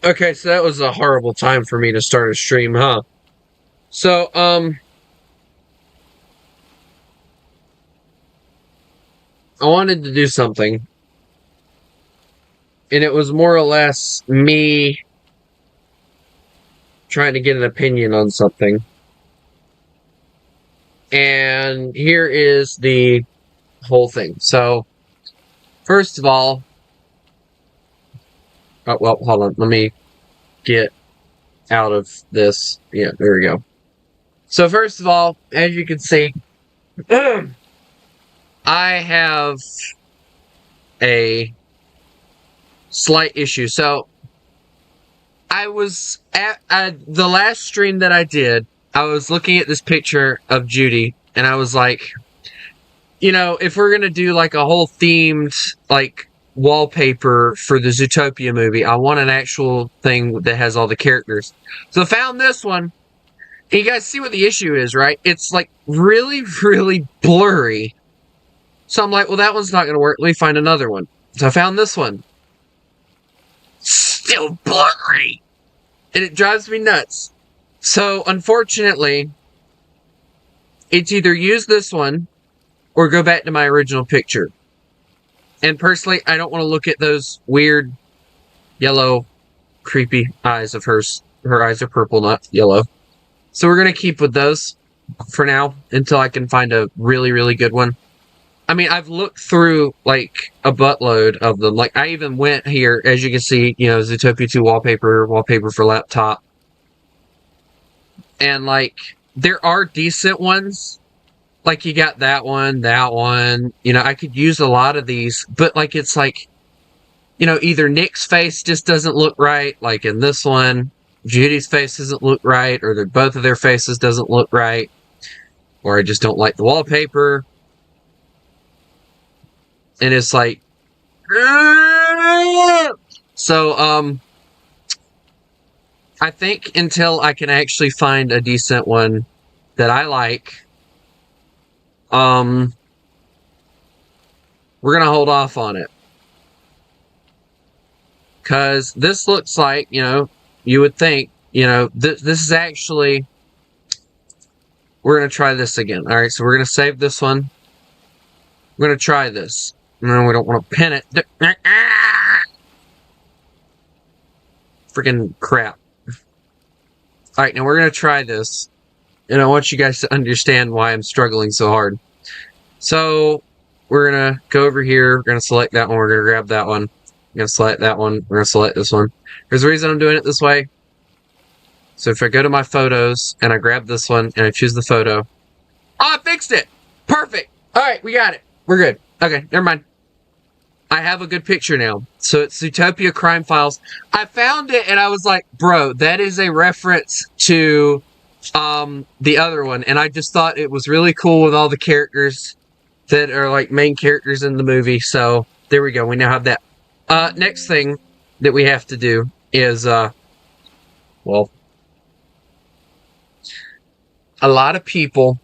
Okay, so that was a horrible time for me to start a stream, huh? So, I wanted to do something, and it was more or less me trying to get an opinion on something. And here is the whole thing. So, first of all, oh, well, hold on. Let me get out of this. Yeah, there we go. So, first of all, as you can see, I have a slight issue. So, I was at the last stream that I did, I was looking at this picture of Judy, and I was like, if we're gonna do like a whole themed like wallpaper for the Zootopia movie, I want an actual thing that has all the characters. So I found this one. And you guys see what the issue is, right? It's like really, really blurry. So I'm like, well, that one's not gonna work. Let me find another one. So I found this one. Still blurry. And it drives me nuts. So, unfortunately, it's either use this one or go back to my original picture. And personally, I don't want to look at those weird yellow, creepy eyes of hers. Her eyes are purple, not yellow. So we're going to keep with those for now until I can find a really, really good one. I mean, I've looked through, like, a buttload of them. Like, I even went here, as you can see, Zootopia 2 wallpaper for laptop. And, like, there are decent ones. Like, you got that one. I could use a lot of these. But, like, it's like, either Nick's face just doesn't look right, like in this one. Judy's face doesn't look right, or both of their faces doesn't look right. Or I just don't like the wallpaper. And it's like, so, I think until I can actually find a decent one that I like, we're gonna hold off on it. Cause this looks like, you would think, this is actually, we're gonna try this again. Alright, so we're gonna save this one. We're gonna try this. No, we don't want to pin it. Freaking crap. Alright, now we're going to try this. And I want you guys to understand why I'm struggling so hard. So, we're going to go over here. We're going to select that one. We're going to grab that one. We're going to select that one. We're going to select this one. There's a reason I'm doing it this way. So if I go to my photos, and I grab this one, and I choose the photo. Oh, I fixed it! Perfect! Alright, we got it. We're good. Okay, never mind. I have a good picture now. So it's Zootopia Crime Files. I found it and I was like, bro, that is a reference to the other one. And I just thought it was really cool with all the characters that are like main characters in the movie. So there we go. We now have that. Next thing that we have to do is, well, a lot of people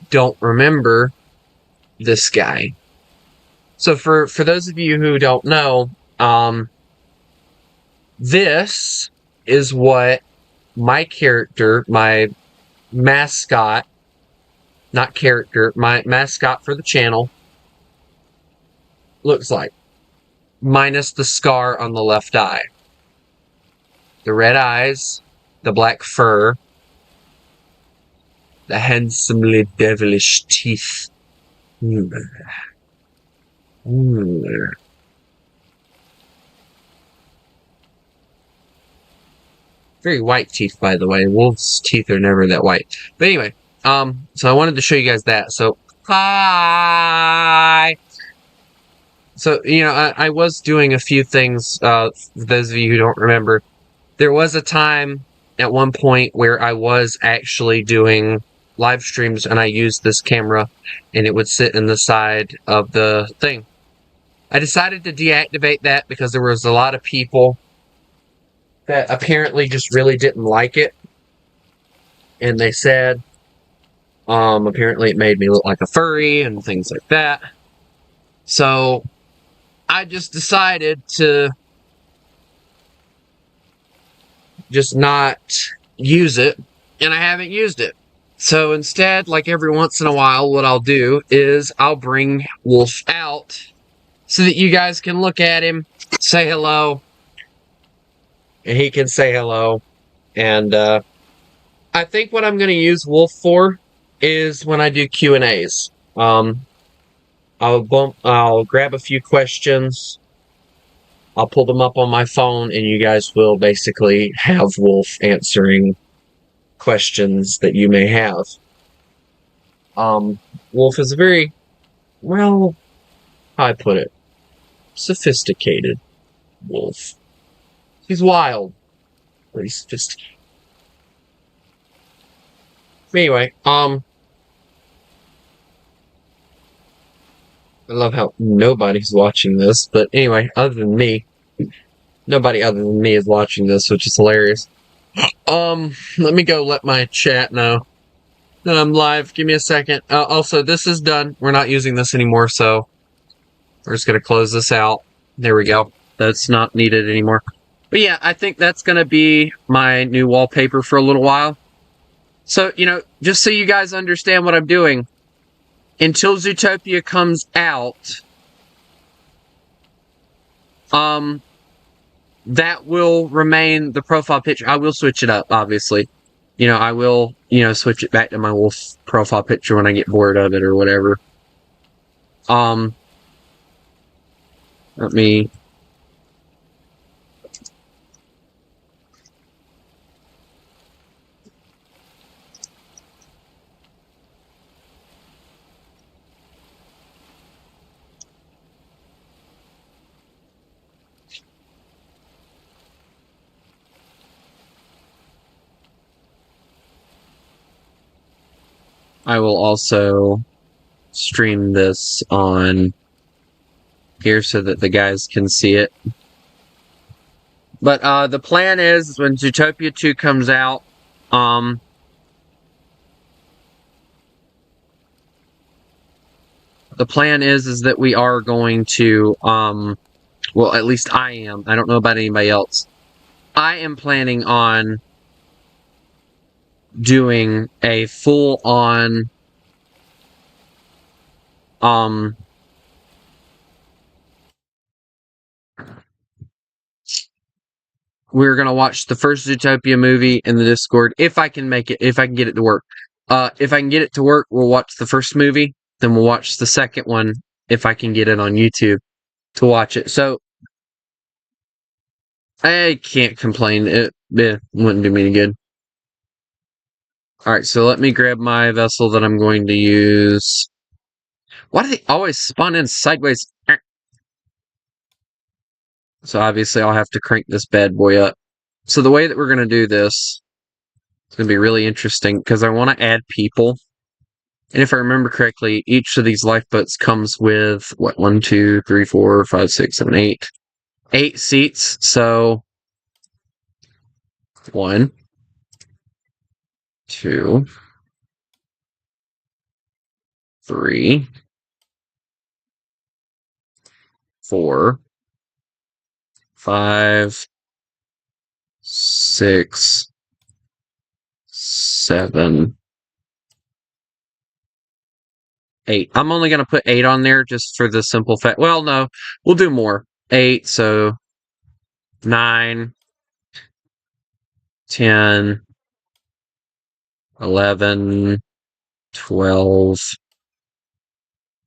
don't remember this guy. So for those of you who don't know, this is what my character, my mascot, not character, my mascot for the channel looks like. Minus the scar on the left eye. The red eyes, the black fur, the handsomely devilish teeth. Very white teeth, by the way. Wolves' teeth are never that white. But anyway, so I wanted to show you guys that. So, hi! So, I was doing a few things, for those of you who don't remember. There was a time at one point where I was actually doing live streams and I used this camera and it would sit in the side of the thing. I decided to deactivate that because there was a lot of people that apparently just really didn't like it. And they said, apparently it made me look like a furry and things like that. So, I just decided to just not use it, and I haven't used it. So instead, like every once in a while, what I'll do is I'll bring Wolf out so that you guys can look at him, say hello, and he can say hello. And I think what I'm going to use Wolf for is when I do Q&As. I'll grab a few questions. I'll pull them up on my phone, and you guys will basically have Wolf answering questions that you may have. Wolf is a very, well, how I put it, sophisticated wolf. He's wild, but he's sophisticated. Anyway, I love how nobody's watching this, but anyway, other than me, nobody other than me is watching this, which is hilarious. Let me go let my chat know that I'm live. Give me a second. Also, this is done. We're not using this anymore, so we're just gonna close this out. There we go. That's not needed anymore. But yeah, I think that's gonna be my new wallpaper for a little while. So, just so you guys understand what I'm doing, until Zootopia comes out, that will remain the profile picture. I will switch it up, obviously. I will, switch it back to my wolf profile picture when I get bored of it or whatever. Let me... I will also stream this on here so that the guys can see it. But the plan is when Zootopia 2 comes out, the plan is that we are going to, well, at least I am. I don't know about anybody else. I am planning on doing a full-on, we're going to watch the first Zootopia movie in the Discord, if I can make it, if I can get it to work. If I can get it to work, we'll watch the first movie, then we'll watch the second one, if I can get it on YouTube to watch it. So, I can't complain. It wouldn't do me any good. Alright, so let me grab my vessel that I'm going to use. Why do they always spawn in sideways? So obviously I'll have to crank this bad boy up. So the way that we're going to do this is going to be really interesting, because I want to add people. And if I remember correctly, each of these lifeboats comes with, 1, 2, 3, 4, 5, 6, 7, 8. 8 seats, so 1, 2, 3, 4, 5, 6, 7, 8. I'm only going to put 8 on there just for the simple fact. Well, no, we'll do more. 8, so 9, 10, 11, 12,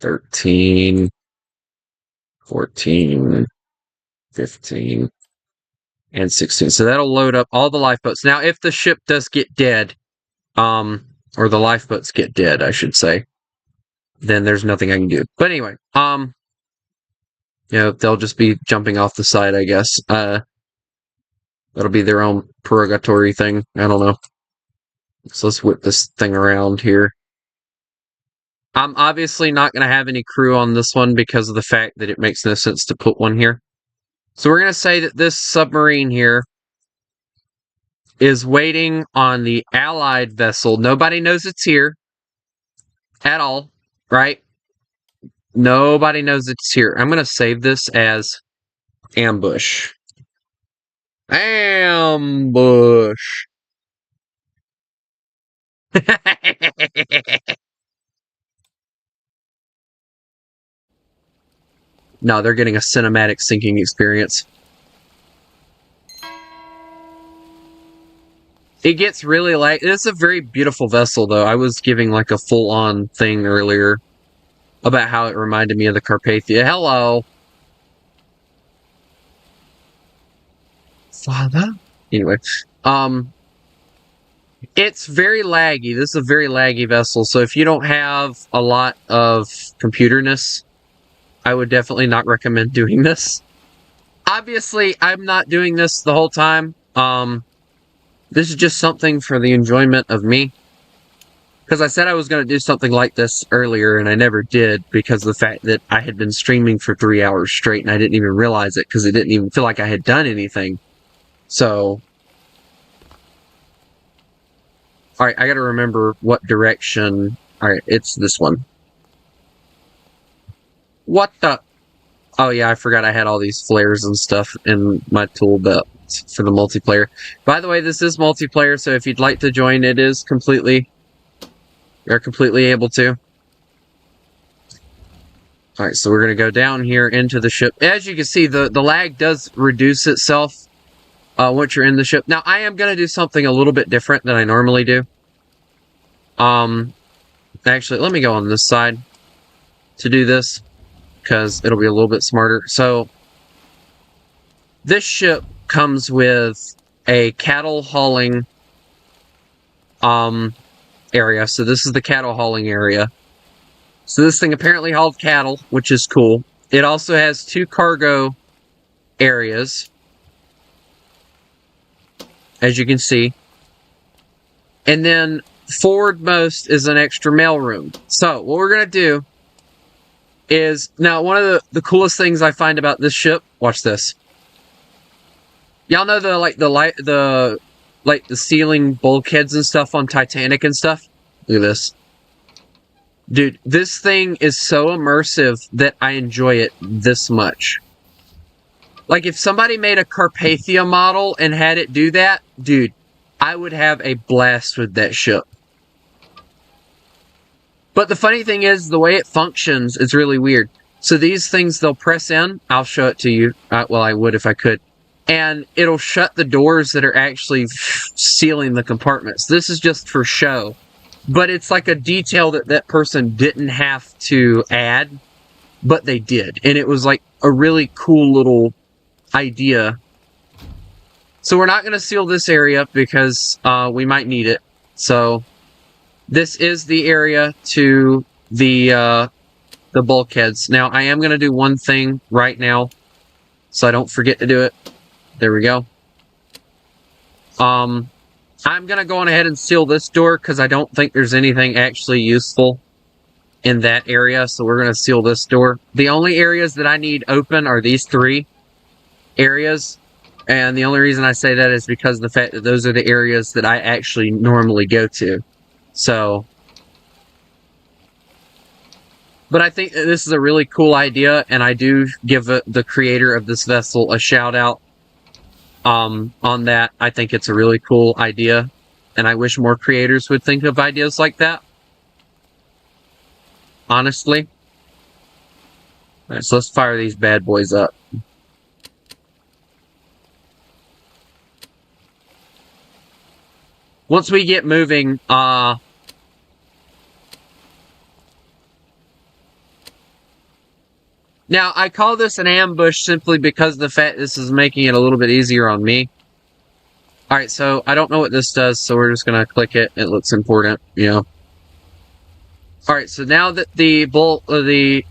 13, 14, 15, and 16. So that'll load up all the lifeboats. Now, if the ship does get dead, or the lifeboats get dead, I should say, then there's nothing I can do. But anyway, they'll just be jumping off the side, I guess. That'll be their own purgatory thing. I don't know. So let's whip this thing around here. I'm obviously not going to have any crew on this one because of the fact that it makes no sense to put one here. So we're going to say that this submarine here is waiting on the Allied vessel. Nobody knows it's here at all, right? Nobody knows it's here. I'm going to save this as ambush. Ambush. No, they're getting a cinematic sinking experience. It gets really like it's a very beautiful vessel, though. I was giving like a full-on thing earlier about how it reminded me of the Carpathia. Hello, Father. Anyway, it's very laggy. This is a very laggy vessel, so if you don't have a lot of computerness, I would definitely not recommend doing this. Obviously, I'm not doing this the whole time. This is just something for the enjoyment of me. Because I said I was going to do something like this earlier, and I never did because of the fact that I had been streaming for 3 hours straight, and I didn't even realize it because it didn't even feel like I had done anything. So, alright, I gotta remember what direction. Alright, it's this one. What the? Oh yeah, I forgot I had all these flares and stuff in my tool belt for the multiplayer. By the way, this is multiplayer, so if you'd like to join, it is you're completely able to. Alright, so we're going to go down here into the ship. As you can see, the lag does reduce itself once you're in the ship. Now, I am going to do something a little bit different than I normally do. Actually, let me go on this side to do this, because it'll be a little bit smarter. So, this ship comes with a cattle hauling area. So this is the cattle hauling area. So this thing apparently hauled cattle, which is cool. It also has 2 cargo areas, as you can see. And then forwardmost is an extra mailroom. So what we're going to do is, now one of the coolest things I find about this ship, watch this. Y'all know the ceiling bulkheads and stuff on Titanic and stuff? Look at this. Dude, this thing is so immersive that I enjoy it this much. Like, if somebody made a Carpathia model and had it do that, dude, I would have a blast with that ship. But the funny thing is, the way it functions is really weird. So these things, they'll press in. I'll show it to you. Well, I would if I could. And it'll shut the doors that are actually sealing the compartments. This is just for show. But it's like a detail that that person didn't have to add, but they did. And it was like a really cool little idea. So we're not going to seal this area because we might need it. So this is the area to the bulkheads. Now, I am going to do one thing right now, so I don't forget to do it. There we go. I'm going to go on ahead and seal this door because I don't think there's anything actually useful in that area, so we're going to seal this door. The only areas that I need open are these 3 areas, and the only reason I say that is because of the fact that those are the areas that I actually normally go to. So, but I think this is a really cool idea, and I do give the creator of this vessel a shout out on that. I think it's a really cool idea, and I wish more creators would think of ideas like that. Honestly. Alright, so let's fire these bad boys up. Once we get moving, now, I call this an ambush simply because of the fact this is making it a little bit easier on me. Alright, so I don't know what this does, so we're just going to click it. It looks important, you know. Alright, so now that the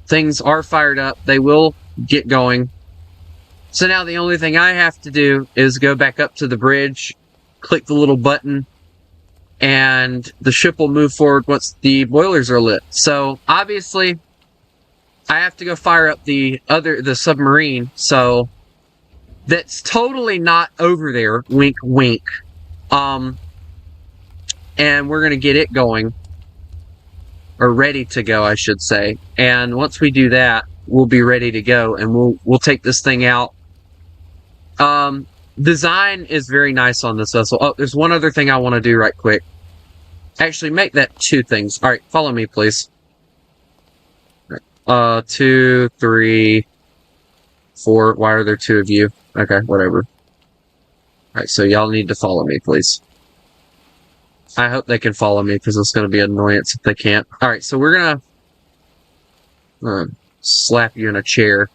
things are fired up, they will get going. So now the only thing I have to do is go back up to the bridge, click the little button, and the ship will move forward once the boilers are lit. So, obviously, I have to go fire up the submarine, so that's totally not over there, wink wink. And we're gonna get it going, or ready to go, I should say. And once we do that, we'll be ready to go, and we'll take this thing out. design is very nice on this vessel. Oh, there's one other thing I want to do right quick. Actually, make that 2 things. Alright, follow me, please. 2, 3, 4. Why are there 2 of you? Okay, whatever. Alright, so y'all need to follow me, please. I hope they can follow me, because it's going to be an annoyance if they can't. Alright, so we're going to slap you in a chair.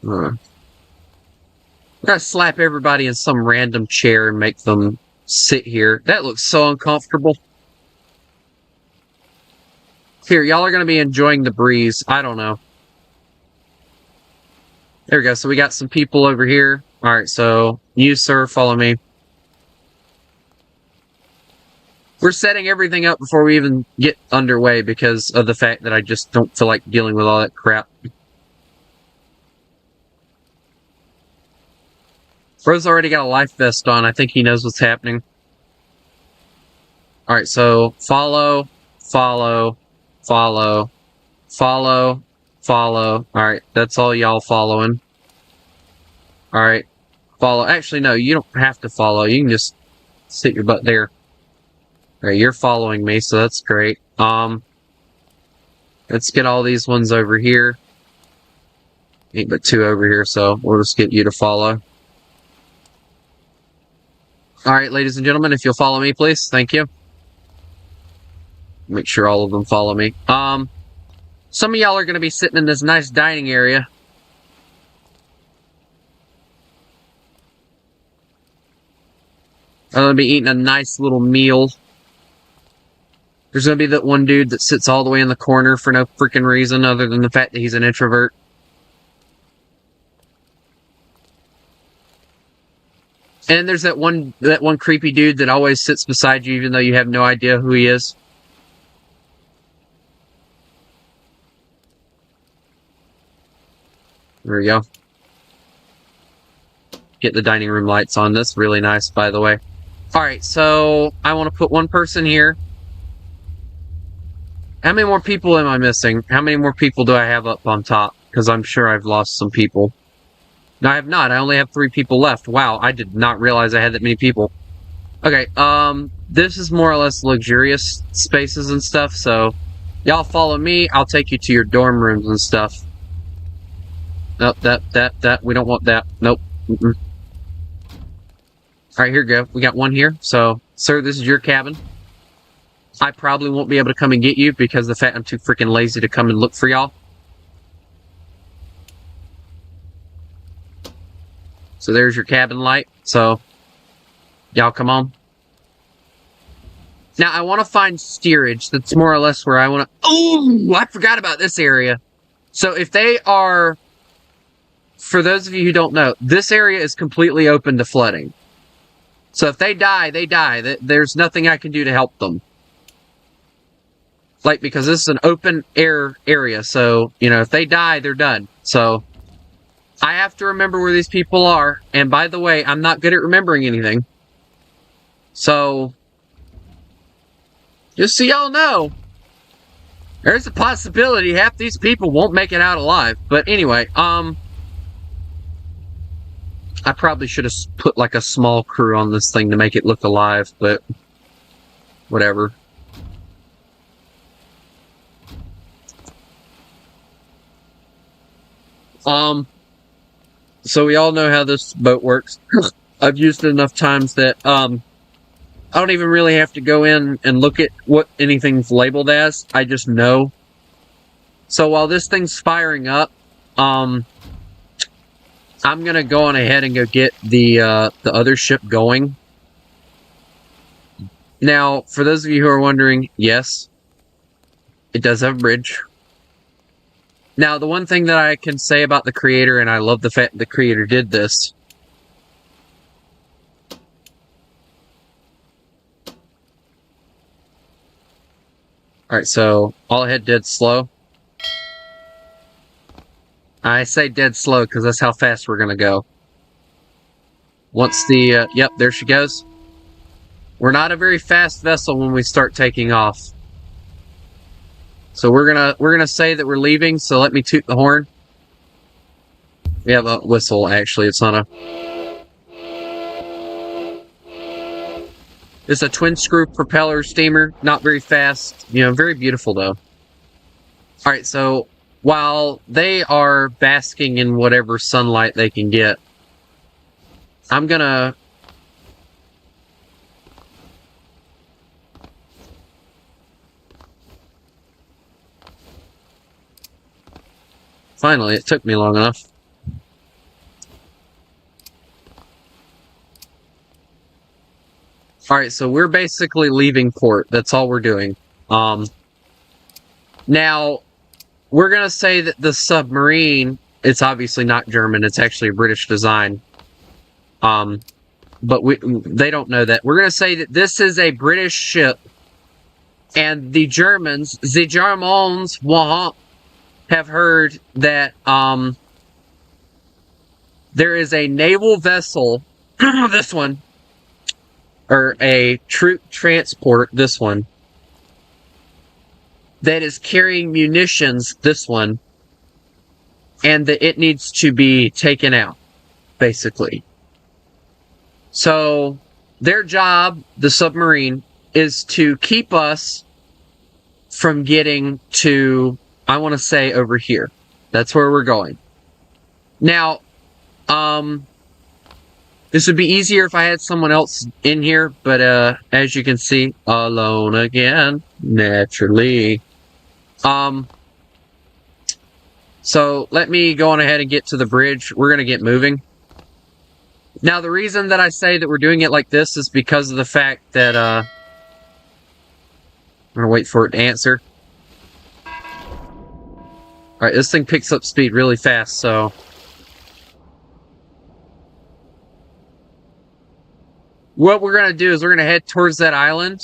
We're going to slap everybody in some random chair and make them sit here. That looks so uncomfortable. Here, y'all are going to be enjoying the breeze. I don't know. There we go. So we got some people over here. Alright, so you, sir, follow me. We're setting everything up before we even get underway because of the fact that I just don't feel like dealing with all that crap. Bro's already got a life vest on. I think he knows what's happening. Alright, so follow, follow, follow, follow, follow. Alright, that's all y'all following. Alright, follow. Actually, no, you don't have to follow. You can just sit your butt there. Alright, you're following me, so that's great. Let's get all these ones over here. Ain't but 2 over here, so we'll just get you to follow. Alright, ladies and gentlemen, if you'll follow me, please. Thank you. Make sure all of them follow me. Some of y'all are going to be sitting in this nice dining area. I'm going to be eating a nice little meal. There's going to be that one dude that sits all the way in the corner for no freaking reason other than the fact that he's an introvert. And there's that one creepy dude that always sits beside you even though you have no idea who he is. There we go. Get the dining room lights on. That's really nice, by the way. Alright, so I want to put one person here. How many more people am I missing? How many more people do I have up on top? Because I'm sure I've lost some people. No, I have not. I only have 3 people left. Wow, I did not realize I had that many people. Okay, this is more or less luxurious spaces and stuff, so y'all follow me. I'll take you to your dorm rooms and stuff. Nope, that. We don't want that. Nope. Mm-mm. Alright, here we go. We got one here. So, sir, this is your cabin. I probably won't be able to come and get you because of the fact I'm too freaking lazy to come and look for y'all. So there's your cabin light. So, y'all come on. Now, I want to find steerage. That's more or less where I want to... Oh, I forgot about this area. So if they are... For those of you who don't know, this area is completely open to flooding. So if they die, they die. There's nothing I can do to help them. Like, because this is an open air area. So, you know, if they die, they're done. So... I have to remember where these people are, and by the way, I'm not good at remembering anything. So, just so y'all know, there's a possibility half these people won't make it out alive. But anyway, I probably should have put like a small crew on this thing to make it look alive, but whatever. So we all know how this boat works. I've used it enough times that, I don't even really have to go in and look at what anything's labeled as. I just know. So while this thing's firing up, I'm gonna go on ahead and go get the other ship going. Now, for those of you who are wondering, yes, it does have a bridge. Now, the one thing that I can say about the creator, and I love the fact the creator did this. Alright, so, all ahead dead slow. I say dead slow because that's how fast we're gonna go. Once the, yep, there she goes. We're not a very fast vessel when we start taking off. So we're gonna say that we're leaving, so let me toot the horn. We have a whistle, actually. It's not a... It's a twin-screw propeller steamer. Not very fast. You know, very beautiful, though. Alright, so while they are basking in whatever sunlight they can get, I'm gonna... Finally, it took me long enough. Alright, so we're basically leaving port. That's all we're doing. Now, we're going to say that the submarine, it's obviously not German, it's actually a British design. But they don't know that. We're going to say that this is a British ship, and the Germans have heard that there is a naval vessel, this one, or a troop transport, this one, that is carrying munitions, this one, and that it needs to be taken out, basically. So, their job, the submarine, is to keep us from getting to, I want to say, over here. That's where we're going. Now, this would be easier if I had someone else in here, but as you can see, alone again, naturally. So let me go on ahead and get to the bridge. We're going to get moving. Now, the reason that I say that we're doing it like this is because of the fact that, I'm going to wait for it to answer. Alright, this thing picks up speed really fast, so... What we're going to do is we're going to head towards that island.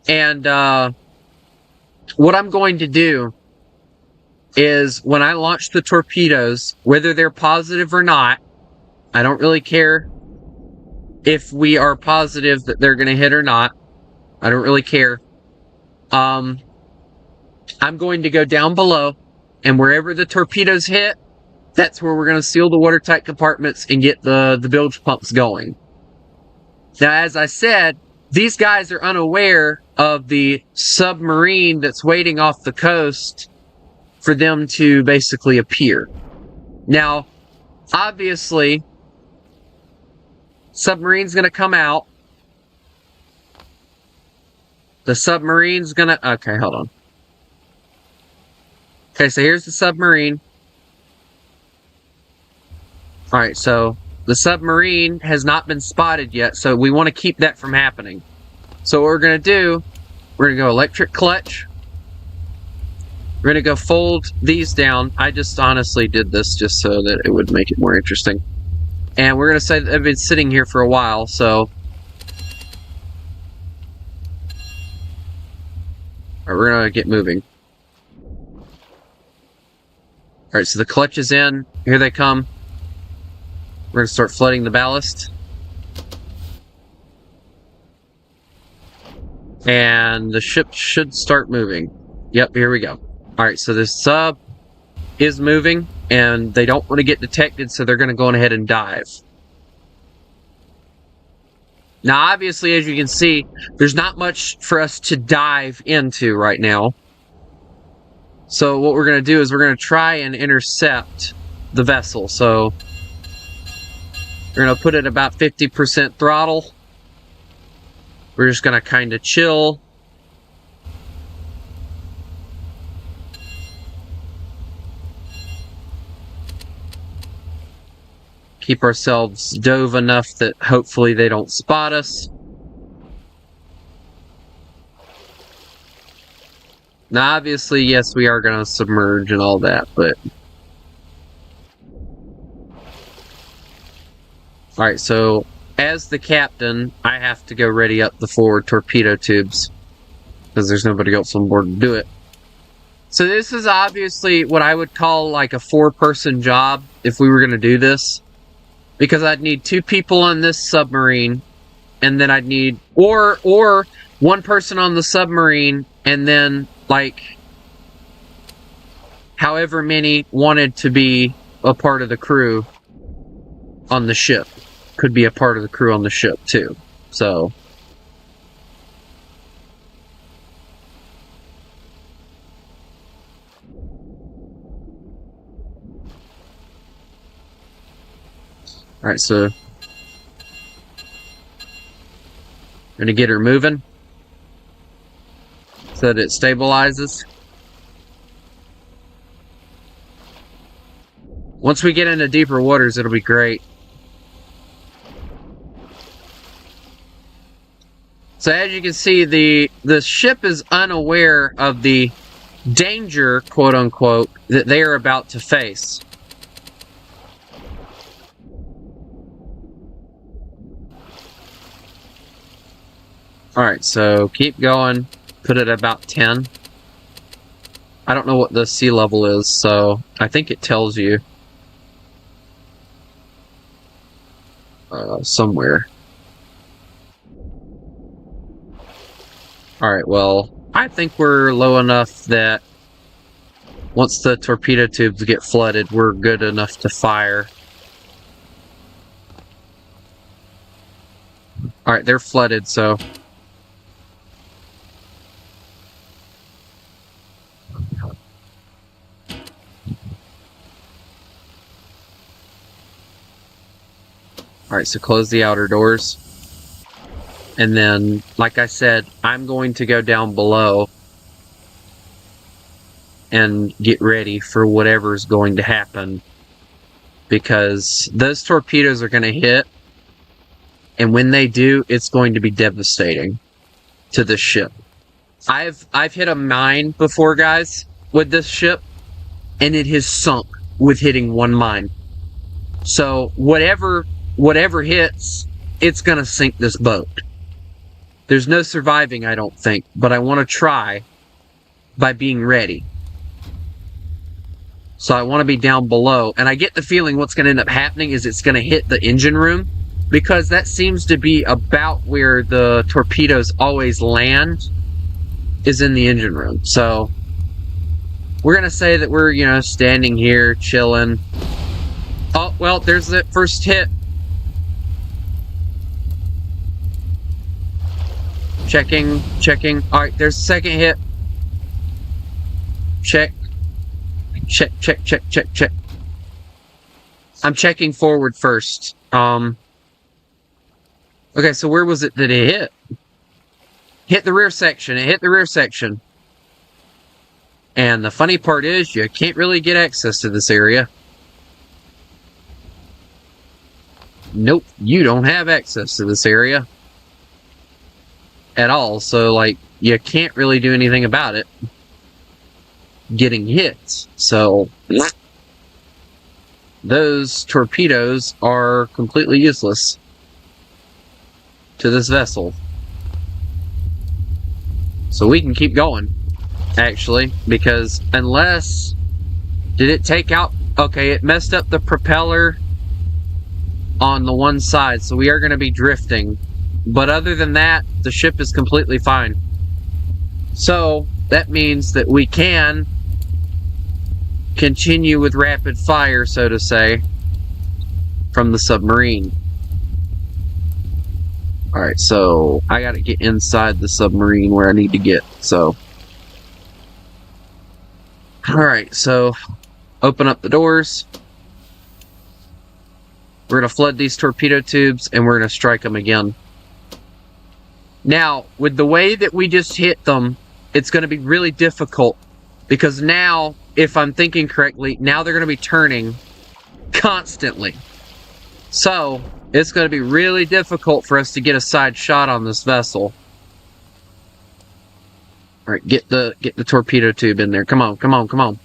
And, what I'm going to do is when I launch the torpedoes, whether they're positive or not, I don't really care if we are positive that they're going to hit or not. I don't really care. I'm going to go down below, and wherever the torpedoes hit, that's where we're going to seal the watertight compartments and get the bilge pumps going. Now, as I said, these guys are unaware of the submarine that's waiting off the coast for them to basically appear. Now, obviously, submarine's going to come out. The submarine's going to... Okay, hold on. Okay, so here's the submarine. Alright, so the submarine has not been spotted yet, so we want to keep that from happening. So what we're going to do, we're going to go electric clutch. We're going to go fold these down. I just honestly did this just so that it would make it more interesting. And we're going to say that they've been sitting here for a while, so... Alright, we're going to get moving. Alright, so the clutch is in. Here they come. We're going to start flooding the ballast. And the ship should start moving. Yep, here we go. Alright, so this sub is moving, and they don't want to get detected, so they're going to go on ahead and dive. Now, obviously, as you can see, there's not much for us to dive into right now. So what we're going to do is we're going to try and intercept the vessel. So we're going to put it about 50% throttle. We're just going to kind of chill. Keep ourselves dove enough that hopefully they don't spot us. Now, obviously, yes, we are going to submerge and all that, but... Alright, so, as the captain, I have to go ready up the forward torpedo tubes. Because there's nobody else on board to do it. So this is obviously what I would call like a 4-person job, if we were going to do this. Because I'd need 2 people on this submarine, and then I'd need... Or 1 person on the submarine, and then... like, however many wanted to be a part of the crew on the ship. Could be a part of the crew on the ship, too. So alright, so gonna get her moving so that it stabilizes. Once we get into deeper waters, it'll be great. So as you can see, the ship is unaware of the danger, quote unquote, that they are about to face. Alright, so keep going. Put it about 10. I don't know what the sea level is, so I think it tells you. Somewhere. Alright, well, I think we're low enough that once the torpedo tubes get flooded, we're good enough to fire. Alright, they're flooded, so... Alright, so close the outer doors. And then, like I said, I'm going to go down below and get ready for whatever's going to happen. Because those torpedoes are going to hit, and when they do, it's going to be devastating to this ship. I've hit a mine before, guys, with this ship, and it has sunk with hitting one mine. So whatever hits, it's gonna sink this boat. There's no surviving, I don't think, but I want to try by being ready. So I want to be down below, and I get the feeling what's going to end up happening is it's going to hit the engine room, because that seems to be about where the torpedoes always land, is in the engine room. So we're going to say that we're, you know, standing here, chilling. Oh, well, there's the first hit. Checking. Alright, there's the second hit. Check. I'm checking forward first. Okay, so where was it that it hit? Hit the rear section. It hit the rear section. And the funny part is, you can't really get access to this area. Nope, you don't have access to this area at all, so like you can't really do anything about it getting hit. So those torpedoes are completely useless to this vessel. So we can keep going, actually, because unless... Did it take out... Okay, it messed up the propeller on the one side, so we are going to be drifting. But other than that, the ship is completely fine. So, that means that we can continue with rapid fire, so to say, from the submarine. Alright, so I gotta get inside the submarine where I need to get, so. Alright, so open up the doors. We're gonna flood these torpedo tubes and we're gonna strike them again. Now, with the way that we just hit them, it's going to be really difficult, because now, if I'm thinking correctly, now they're going to be turning constantly. So, it's going to be really difficult for us to get a side shot on this vessel. Alright, get the torpedo tube in there. Come on.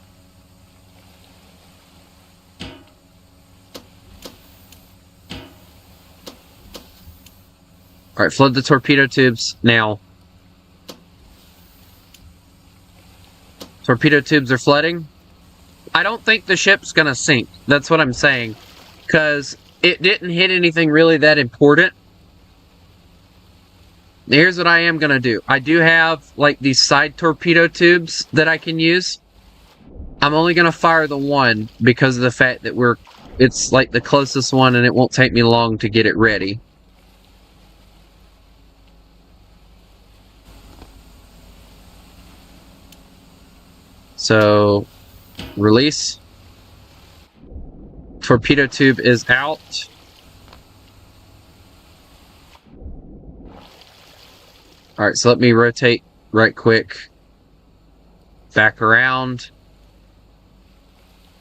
Alright, flood the torpedo tubes now. Torpedo tubes are flooding. I don't think the ship's gonna sink. That's what I'm saying. Because it didn't hit anything really that important. Here's what I am gonna do. I do have, like, these side torpedo tubes that I can use. I'm only gonna fire the one because of the fact that it's, like, the closest one and it won't take me long to get it ready. So, release. Torpedo tube is out. Alright, so let me rotate right quick. Back around.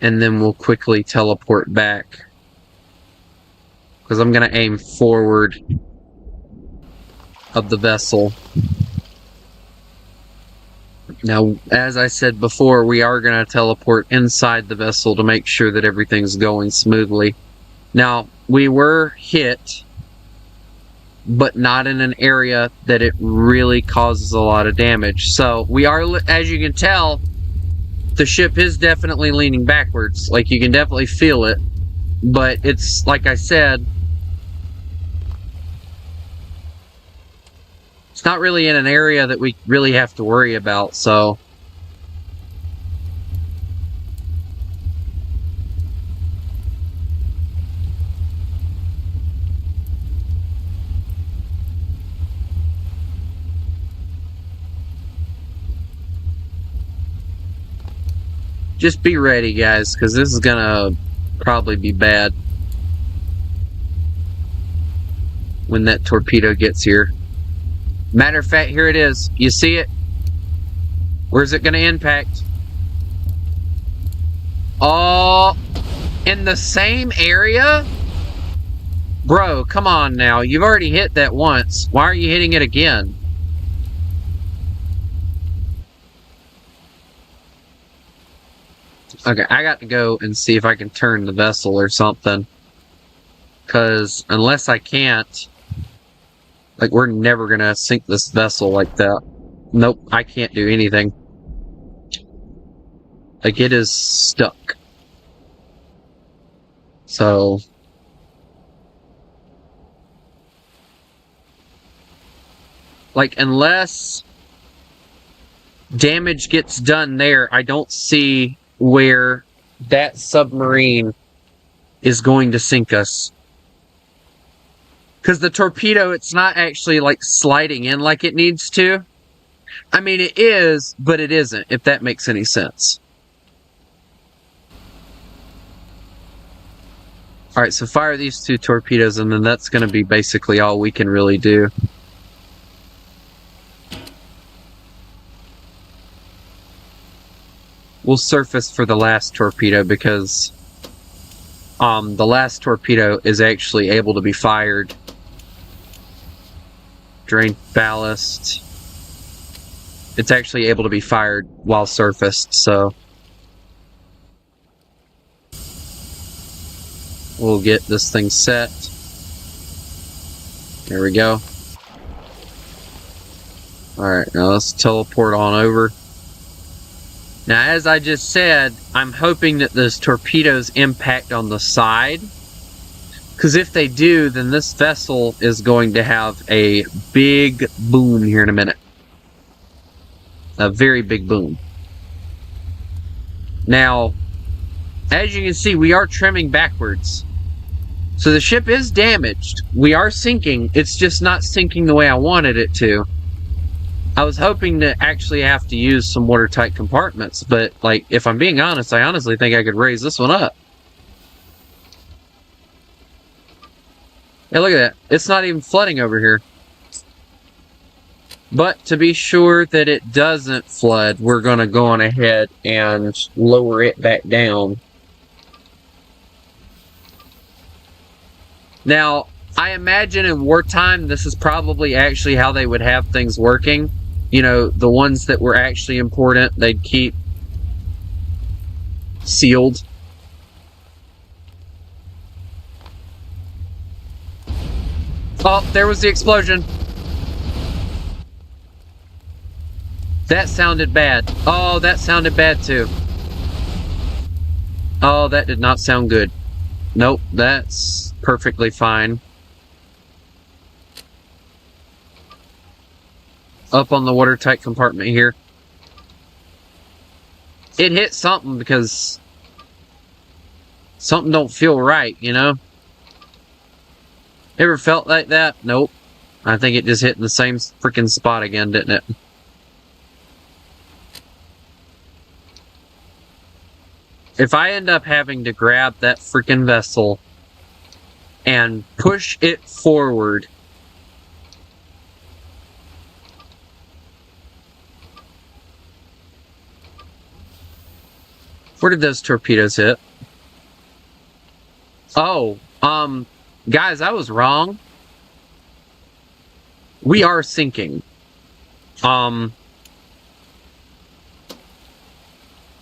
And then we'll quickly teleport back. Because I'm going to aim forward of the vessel. Now, as I said before, we are going to teleport inside the vessel to make sure that everything's going smoothly. Now, we were hit, but not in an area that it really causes a lot of damage. So, we are, as you can tell, the ship is definitely leaning backwards. Like, you can definitely feel it. But it's, like I said, it's not really in an area that we really have to worry about, so. Just be ready, guys, because this is gonna probably be bad when that torpedo gets here. Matter of fact, here it is. You see it? Where's it gonna impact? Oh, in the same area? Bro, come on now. You've already hit that once. Why are you hitting it again? Okay, I got to go and see if I can turn the vessel or something. Because unless I can't, like, we're never going to sink this vessel like that. Nope, I can't do anything. Like, it is stuck. So, like, unless damage gets done there, I don't see where that submarine is going to sink us. Because the torpedo, it's not actually, like, sliding in like it needs to. I mean, it is, but it isn't, if that makes any sense. Alright, so fire these 2 torpedoes, and then that's going to be basically all we can really do. We'll surface for the last torpedo because the last torpedo is actually able to be fired. Drain ballast. It's actually able to be fired while surfaced, so we'll get this thing set. There we go. Alright, now let's teleport on over. Now, as I just said, I'm hoping that those torpedoes impact on the side. Because if they do, then this vessel is going to have a big boom here in a minute. A very big boom. Now, as you can see, we are trimming backwards. So the ship is damaged. We are sinking. It's just not sinking the way I wanted it to. I was hoping to actually have to use some watertight compartments, but, like, if I'm being honest, I honestly think I could raise this one up. Yeah, look at that. It's not even flooding over here. But to be sure that it doesn't flood, we're going to go on ahead and lower it back down. Now, I imagine in wartime, this is probably actually how they would have things working. You know, the ones that were actually important, they'd keep sealed. Oh, there was the explosion. That sounded bad. Oh, that sounded bad too. Oh, that did not sound good. Nope, that's perfectly fine. Up on the watertight compartment here. It hit something because something don't feel right, you know? Ever felt like that? Nope. I think it just hit in the same freaking spot again, didn't it? If I end up having to grab that freaking vessel and push it forward... Where did those torpedoes hit? Oh, guys, I was wrong. We are sinking.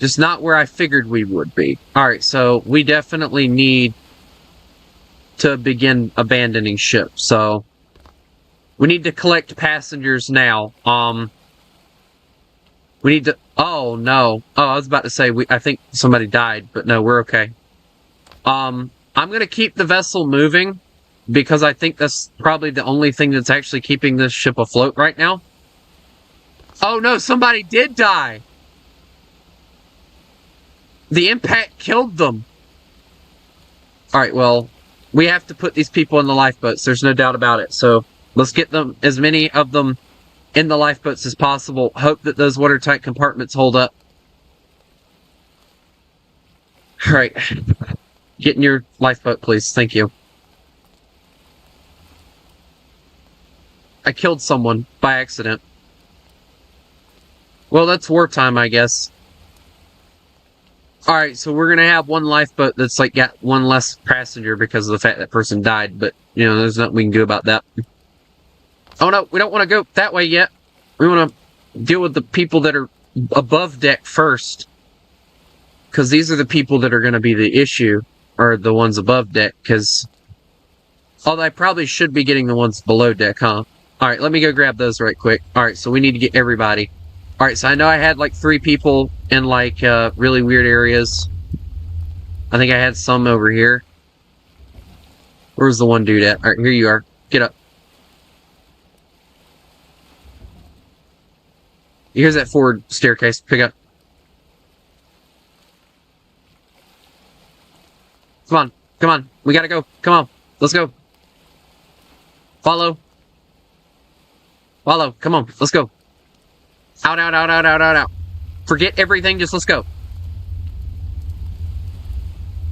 Just not where I figured we would be. Alright, so we definitely need to begin abandoning ship. So, we need to collect passengers now. We need to... Oh, no. Oh, I was about to say, I think somebody died, but no, we're okay. I'm gonna keep the vessel moving, because I think that's probably the only thing that's actually keeping this ship afloat right now. Oh no, somebody did die! The impact killed them! Alright, well, we have to put these people in the lifeboats, there's no doubt about it. So, let's get them, as many of them in the lifeboats as possible. Hope that those watertight compartments hold up. Alright. Get in your lifeboat, please. Thank you. I killed someone by accident. Well, that's wartime, I guess. Alright, so we're gonna have one lifeboat that's like got one less passenger because of the fact that person died, but, you know, there's nothing we can do about that. Oh no, we don't want to go that way yet. We want to deal with the people that are above deck first. Because these are the people that are going to be the issue, or the ones above deck, because... Although I probably should be getting the ones below deck, huh? Alright, let me go grab those right quick. Alright, so we need to get everybody. Alright, so I know I had like 3 people in like really weird areas. I think I had some over here. Where's the one dude at? Alright, here you are. Get up. Here's that forward staircase. Pick up. Come on. Come on. We gotta go. Come on. Let's go. Follow. Follow. Come on. Let's go. Out, out, out, out, out, out, out. Forget everything. Just let's go.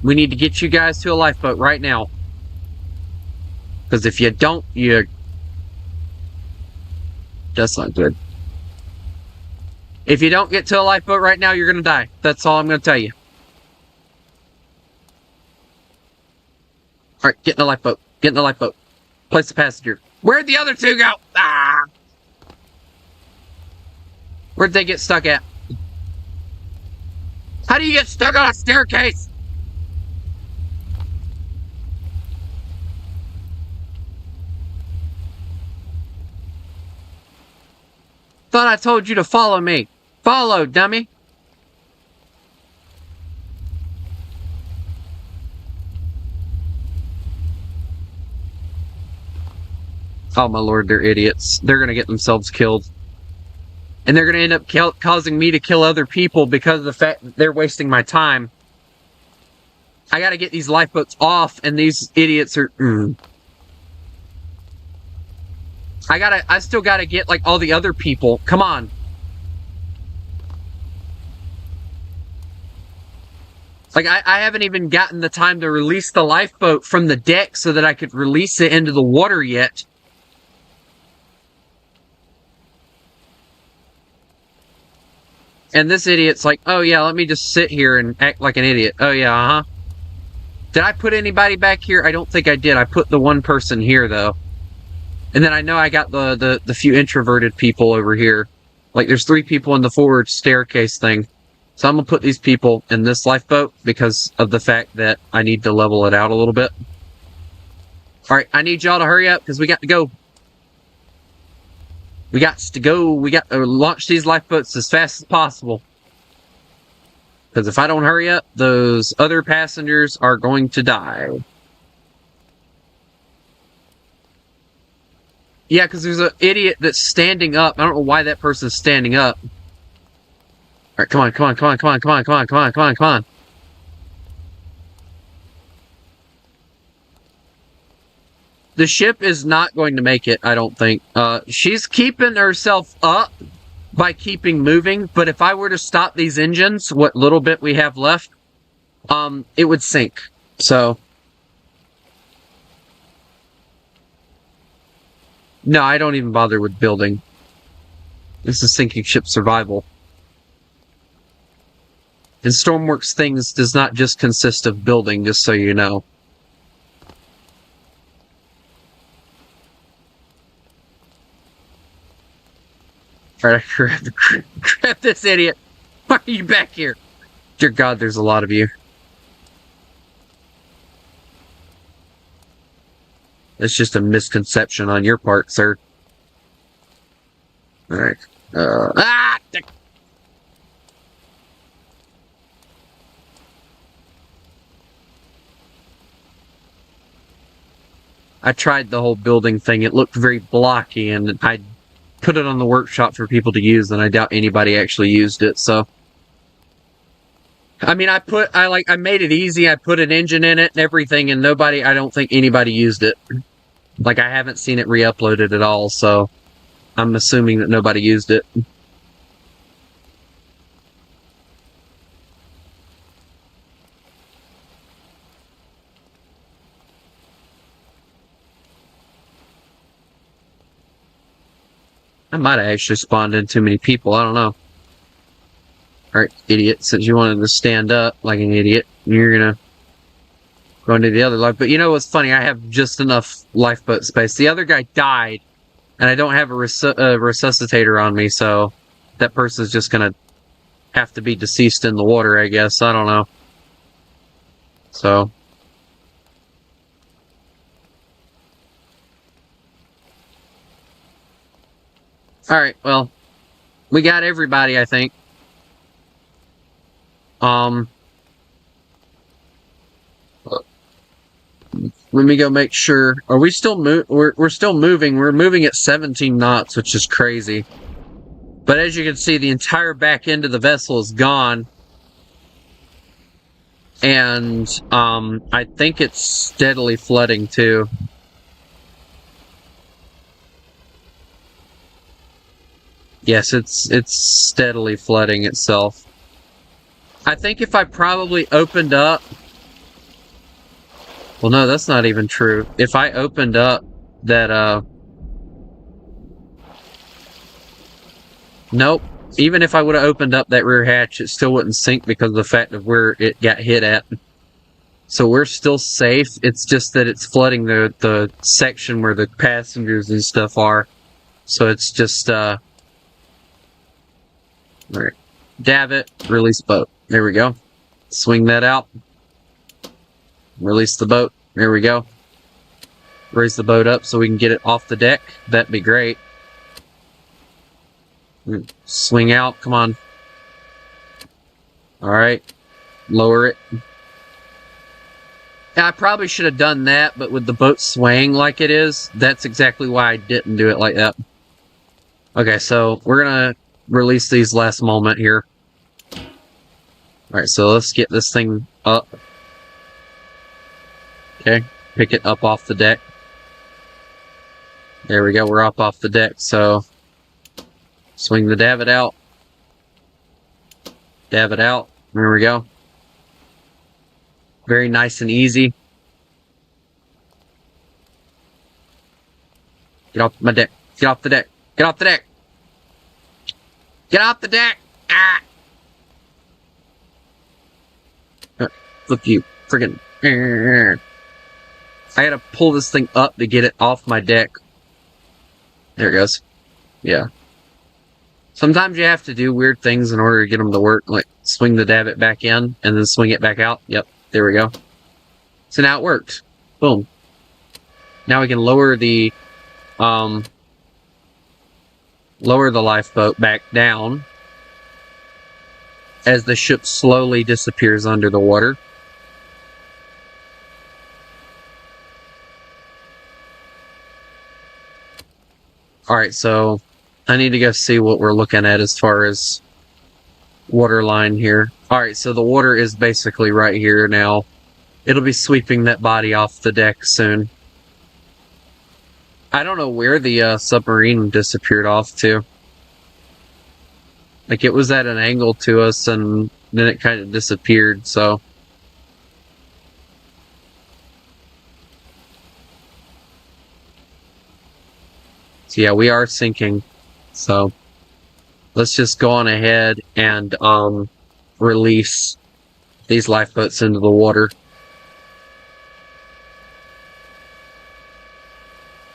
We need to get you guys to a lifeboat right now. Because if you don't, you... That's not good. If you don't get to a lifeboat right now, you're going to die. That's all I'm going to tell you. Alright, get in the lifeboat. Get in the lifeboat. Place the passenger. Where'd the other 2 go? Ah! Where'd they get stuck at? How do you get stuck on a staircase? Thought I told you to follow me. Follow, dummy. Oh my lord, they're idiots. They're gonna get themselves killed. And they're gonna end up causing me to kill other people because of the fact that they're wasting my time. I gotta get these lifeboats off, and these idiots are... I still gotta get, like, all the other people. Come on. Like, I haven't even gotten the time to release the lifeboat from the deck so that I could release it into the water yet. And this idiot's like, oh yeah, let me just sit here and act like an idiot. Oh yeah, uh-huh. Did I put anybody back here? I don't think I did. I put the one person here, though. And then I know I got the few introverted people over here. Like, there's 3 people in the forward staircase thing. So I'm going to put these people in this lifeboat because of the fact that I need to level it out a little bit. Alright, I need y'all to hurry up because we got to go. We got to go. We got to launch these lifeboats as fast as possible. Because if I don't hurry up, those other passengers are going to die. Yeah, because there's an idiot that's standing up. I don't know why that person's standing up. Alright, come on, come on, come on, come on, come on, come on, come on, come on, come on. The ship is not going to make it, I don't think. She's keeping herself up by keeping moving, but if I were to stop these engines, what little bit we have left, it would sink. So, no, I don't even bother with building. This is sinking ship survival. And stormworks things does not just consist of building, just so you know. Alright, grab this idiot. Why are you back here? Dear God, there's a lot of you. It's just a misconception on your part, sir. Alright. I tried the whole building thing. It looked very blocky, and I put it on the workshop for people to use, and I doubt anybody actually used it, so. I mean, I made it easy. I put an engine in it and everything, and I don't think anybody used it. Like, I haven't seen it re-uploaded at all, so I'm assuming that nobody used it. I might have actually spawned in too many people. I don't know. Alright, idiot. Since you wanted to stand up like an idiot, you're gonna go into the other life. But you know what's funny? I have just enough lifeboat space. The other guy died, and I don't have a resuscitator on me, so that person's just gonna have to be deceased in the water, I guess. I don't know. So. Alright, well, we got everybody, I think. Let me go make sure. Are we still we're still moving. We're moving at 17 knots, which is crazy. But as you can see, the entire back end of the vessel is gone. And, I think it's steadily flooding, too. Yes, it's steadily flooding itself. I think if I probably opened up... Well, no, that's not even true. If I opened up that, Nope. Even if I would have opened up that rear hatch, it still wouldn't sink because of the fact of where it got hit at. So we're still safe. It's just that it's flooding the section where the passengers and stuff are. So it's just, Alright. Dab it. Release boat. There we go. Swing that out. Release the boat. There we go. Raise the boat up so we can get it off the deck. That'd be great. Swing out. Come on. Alright. Lower it. I probably should have done that, but with the boat swaying like it is, that's exactly why I didn't do it like that. Okay, so we're gonna release these last moment here. Alright, so let's get this thing up. Okay, pick it up off the deck. There we go, we're up off the deck, so swing the davit out. Davit out. There we go. Very nice and easy. Get off my deck. Get off the deck. Get off the deck. Get off the deck. Ah! Look, you friggin'. I gotta pull this thing up to get it off my deck. There it goes. Yeah. Sometimes you have to do weird things in order to get them to work, like swing the davit back in and then swing it back out. Yep, there we go. So now it works. Boom. Now we can lower the lifeboat back down as the ship slowly disappears under the water. Alright, so I need to go see what we're looking at as far as water line here. Alright, so the water is basically right here now. It'll be sweeping that body off the deck soon. I don't know where the submarine disappeared off to. Like, it was at an angle to us, and then it kind of disappeared, so So yeah, we are sinking. So let's just go on ahead and release these lifeboats into the water.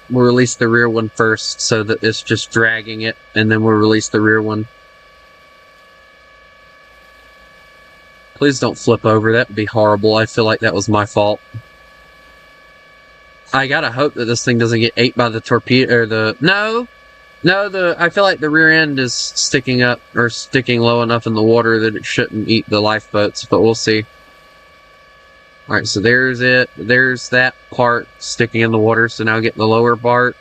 We'll release the rear one first so that it's just dragging it, and then we'll release the rear one. Please don't flip over. That would be horrible. I feel like that was my fault. I gotta hope that this thing doesn't get ate by the torpedo, or the... No! I feel like the rear end is sticking up, or sticking low enough in the water that it shouldn't eat the lifeboats, but we'll see. Alright, so there's it. There's that part sticking in the water, so now get the lower part.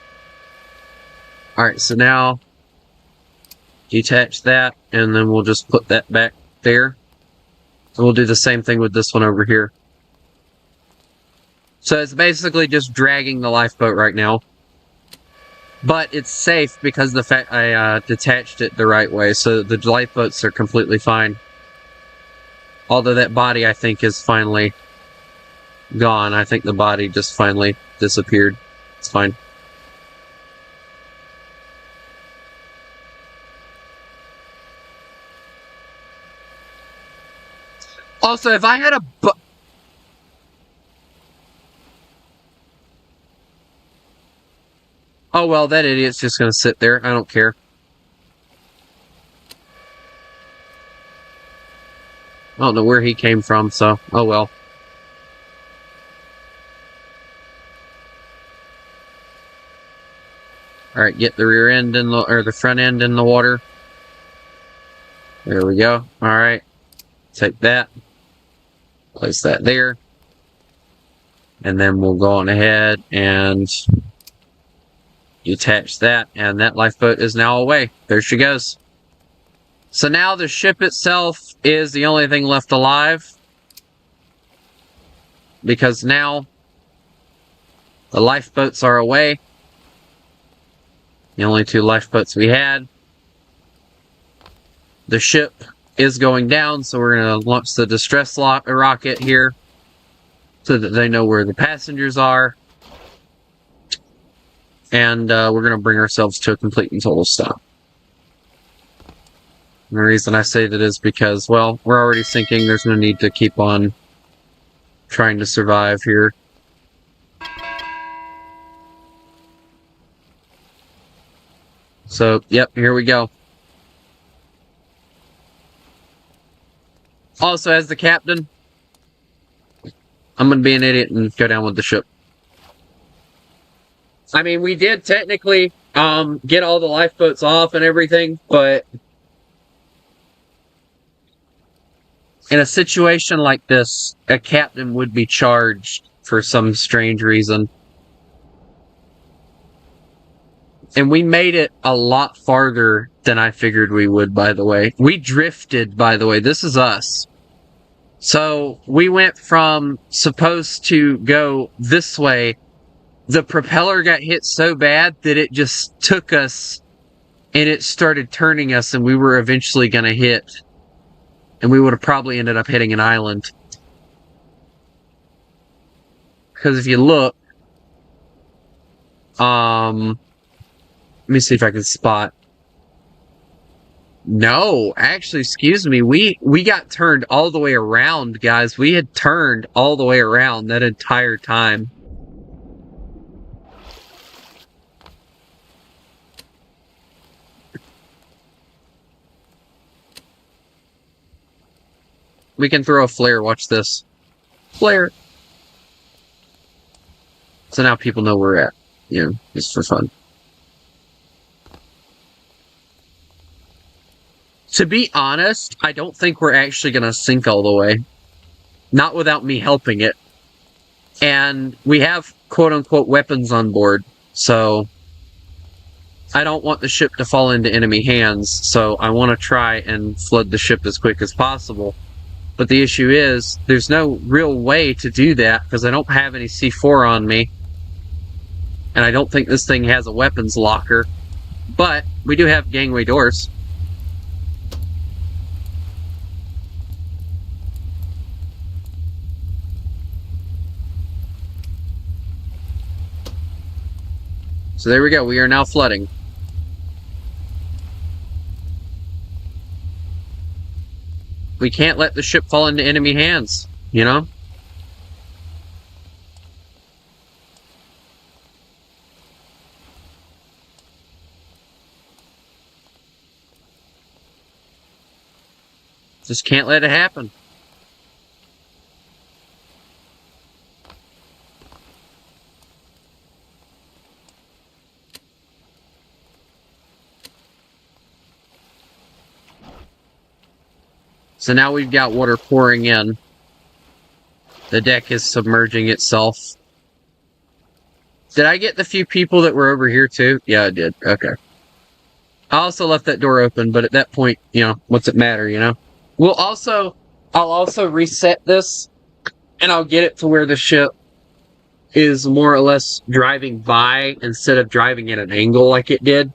Alright, so now detach that, and then we'll just put that back there. And we'll do the same thing with this one over here. So it's basically just dragging the lifeboat right now. But it's safe because the fact I detached it the right way, so the lifeboats are completely fine. Although that body, I think, is finally gone. I think the body just finally disappeared. It's fine. Also, if I had a oh well, that idiot's just gonna sit there. I don't care. I don't know where he came from, so oh well. Alright, get the rear end in the, or the front end in the water. There we go. Alright. Take that. Place that there. And then we'll go on ahead and detach that, and that lifeboat is now away. There she goes. So now the ship itself is the only thing left alive. Because now the lifeboats are away. The only two lifeboats we had. The ship is going down, so we're going to launch the distress rocket here so that they know where the passengers are. And we're going to bring ourselves to a complete and total stop. And the reason I say that is because, well, we're already sinking. There's no need to keep on trying to survive here. So, yep, here we go. Also, as the captain, I'm going to be an idiot and go down with the ship. I mean, we did technically get all the lifeboats off and everything, but in a situation like this, a captain would be charged for some strange reason. And we made it a lot farther than I figured we would, by the way. We drifted, by the way. This is us. So we went from supposed to go this way. The propeller got hit so bad that it just took us and it started turning us, and we were eventually going to hit. And we would have probably ended up hitting an island. Because if you look, let me see if I can spot. No, actually, excuse me. We got turned all the way around, guys. We had turned all the way around that entire time. We can throw a flare. Watch this. Flare. So now people know where we're at. You know, just for fun. To be honest, I don't think we're actually going to sink all the way. Not without me helping it. And we have quote-unquote weapons on board. So I don't want the ship to fall into enemy hands. So I want to try and flood the ship as quick as possible. But the issue is, there's no real way to do that because I don't have any C4 on me. And I don't think this thing has a weapons locker. But we do have gangway doors. So there we go. We are now flooding. We can't let the ship fall into enemy hands, you know? Just can't let it happen. So now we've got water pouring in. The deck is submerging itself. Did I get the few people that were over here too? Yeah, I did. Okay. I also left that door open, but at that point, you know, what's it matter, you know? I'll also reset this, and I'll get it to where the ship is more or less driving by instead of driving at an angle like it did.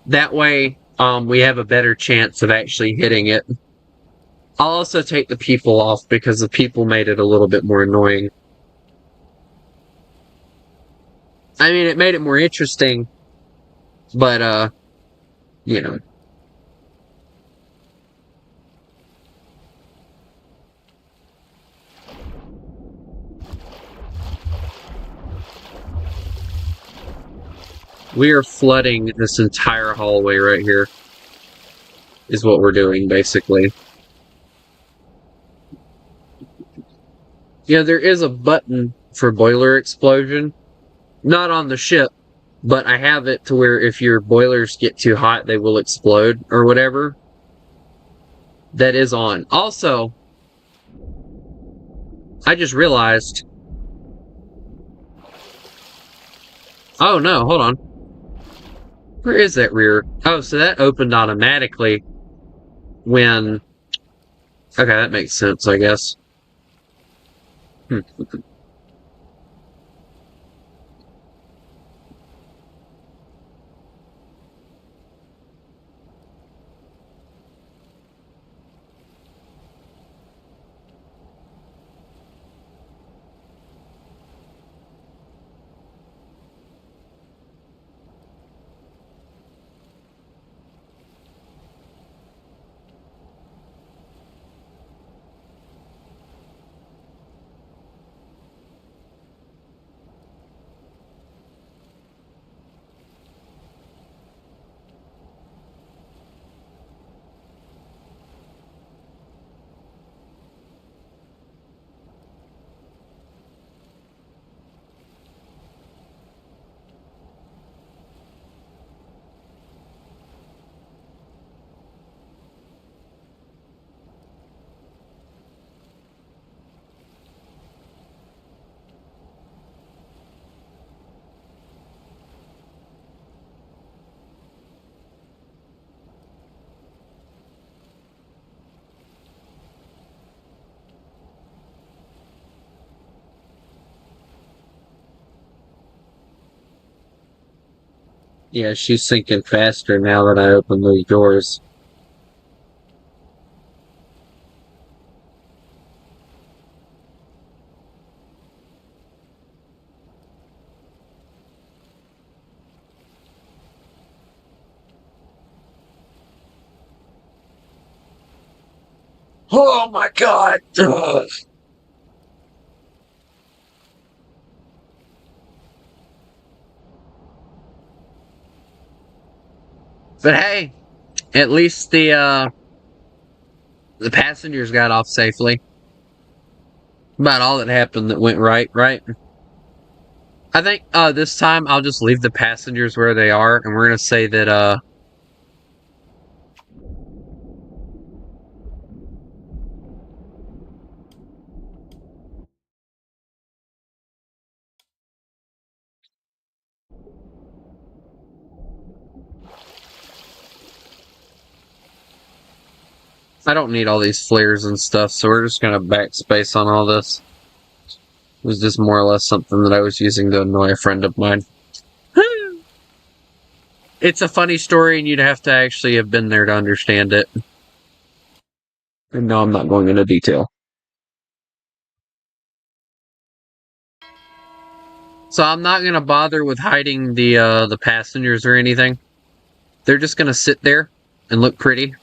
That way, we have a better chance of actually hitting it. I'll also take the people off because the people made it a little bit more annoying. I mean, it made it more interesting, but, you know. We are flooding this entire hallway right here, is what we're doing, basically. Yeah, there is a button for boiler explosion. Not on the ship, but I have it to where if your boilers get too hot, they will explode, or whatever. That is on. Also, I just realized... Oh no, hold on. Where is that rear? Oh, so that opened automatically when... Okay, that makes sense, I guess. Yeah, she's sinking faster now that I open those doors. Oh my god! Ugh. But hey, at least the passengers got off safely. About all that happened that went right, right? I think this time I'll just leave the passengers where they are, and we're gonna say that I don't need all these flares and stuff, so we're just gonna backspace on all this. It was just more or less something that I was using to annoy a friend of mine. It's a funny story, and you'd have to actually have been there to understand it. And no, I'm not going into detail. So I'm not gonna bother with hiding the passengers or anything. They're just gonna sit there and look pretty.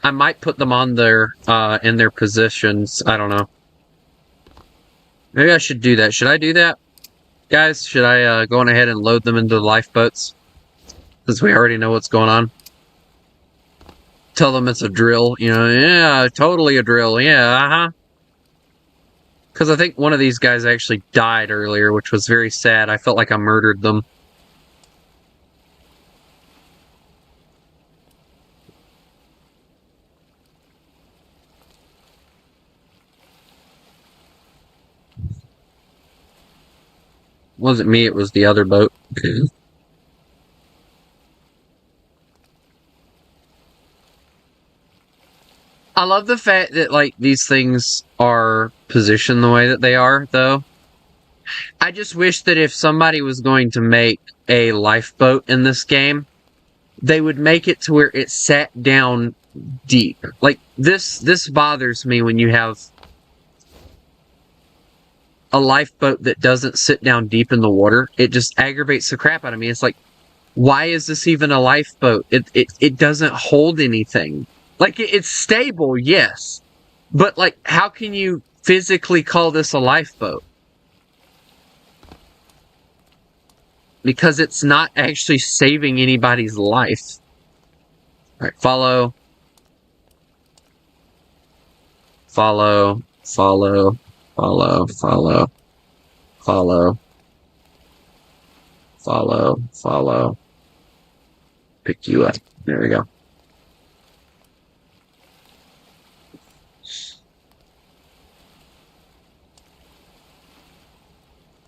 I might put them on their in their positions. I don't know. Maybe I should do that. Should I do that? Guys, should I go on ahead and load them into the lifeboats? Since we already know what's going on. Tell them it's a drill, you know, yeah, totally a drill, yeah, uh-huh. Because I think one of these guys actually died earlier, which was very sad. I felt like I murdered them. It wasn't me, it was the other boat. I love the fact that, like, these things are positioned the way that they are, though. I just wish that if somebody was going to make a lifeboat in this game, they would make it to where it sat down deep. Like, this bothers me when you have a lifeboat that doesn't sit down deep in the water. It just aggravates the crap out of me. It's like, why is this even a lifeboat? It doesn't hold anything. Like, it's stable, yes. But, like, how can you physically call this a lifeboat? Because it's not actually saving anybody's life. Alright, follow. Follow. Follow. Follow. Follow. Follow. Follow. Follow. Pick you up. There we go.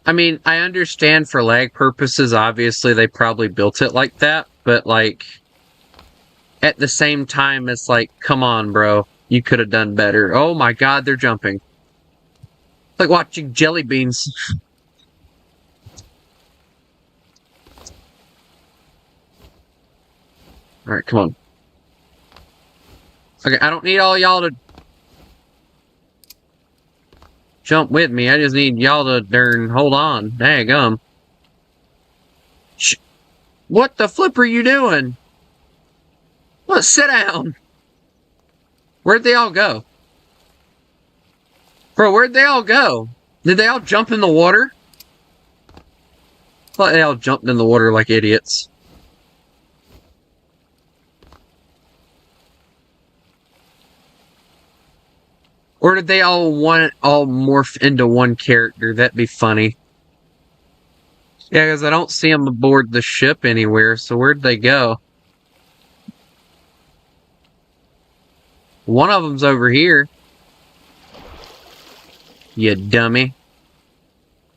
I mean, I understand for lag purposes, obviously they probably built it like that, but like, at the same time, it's like, come on, bro. You could have done better. Oh my god, they're jumping. It's like watching jelly beans. Alright, come on. Okay, I don't need all y'all to jump with me. I just need y'all to hold on. Daggum. What the flip are you doing? What? Sit down. Where'd they all go? Bro, where'd they all go? Did they all jump in the water? I thought they all jumped in the water like idiots. Or did they all morph into one character? That'd be funny. Yeah, because I don't see them aboard the ship anywhere, so where'd they go? One of them's over here. You dummy.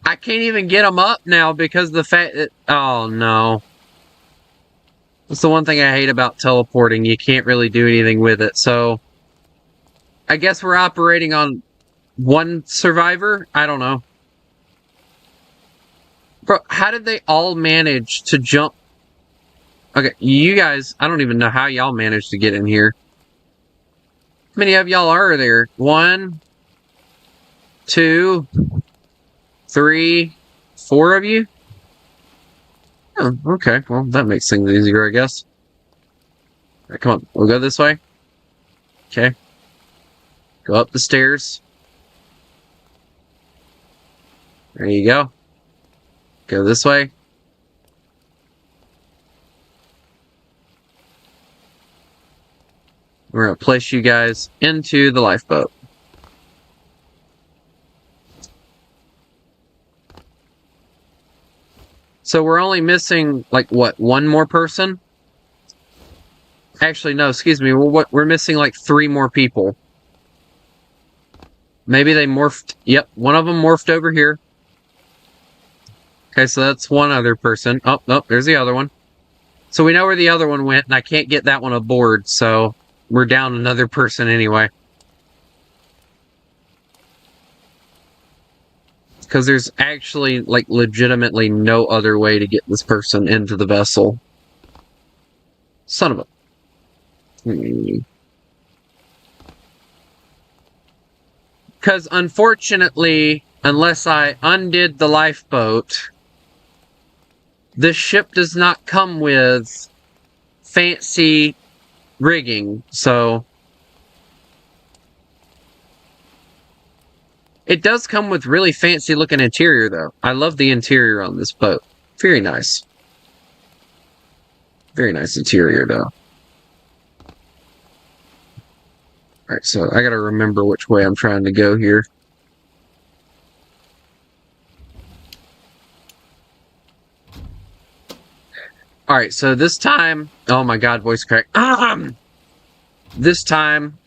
I can't even get them up now because of the fact that... Oh, no. That's the one thing I hate about teleporting. You can't really do anything with it, so... I guess we're operating on one survivor? I don't know. Bro, how did they all manage to jump? Okay, you guys, I don't even know how y'all managed to get in here. How many of y'all are there? 1, 2, 3, 4 of you? Oh, okay. Well, that makes things easier, I guess. All right, come on. We'll go this way. Okay. Go up the stairs. There you go. Go this way. We're going to place you guys into the lifeboat. So we're only missing, like, what, one more person? Actually, no, excuse me. We're missing, like, 3 more people. Maybe they morphed. Yep, one of them morphed over here. Okay, so that's one other person. Oh, no, there's the other one. So we know where the other one went, and I can't get that one aboard, so we're down another person anyway. Because there's actually, like, legitimately no other way to get this person into the vessel. Son of a... Because, unfortunately, unless I undid the lifeboat, this ship does not come with fancy rigging, so it does come with really fancy looking interior though. I love the interior on this boat. Very nice. Very nice interior though. Alright, so I gotta remember which way I'm trying to go here. Alright, so this time, oh my god, voice crack. This time,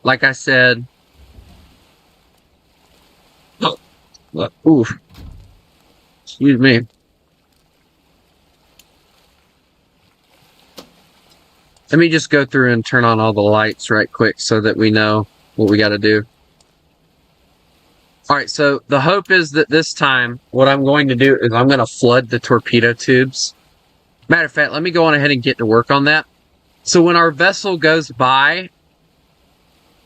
like I said, oof, excuse me. Let me just go through and turn on all the lights right quick so that we know what we got to do. Alright, so the hope is that this time, what I'm going to do is I'm going to flood the torpedo tubes. Matter of fact, let me go on ahead and get to work on that. So when our vessel goes by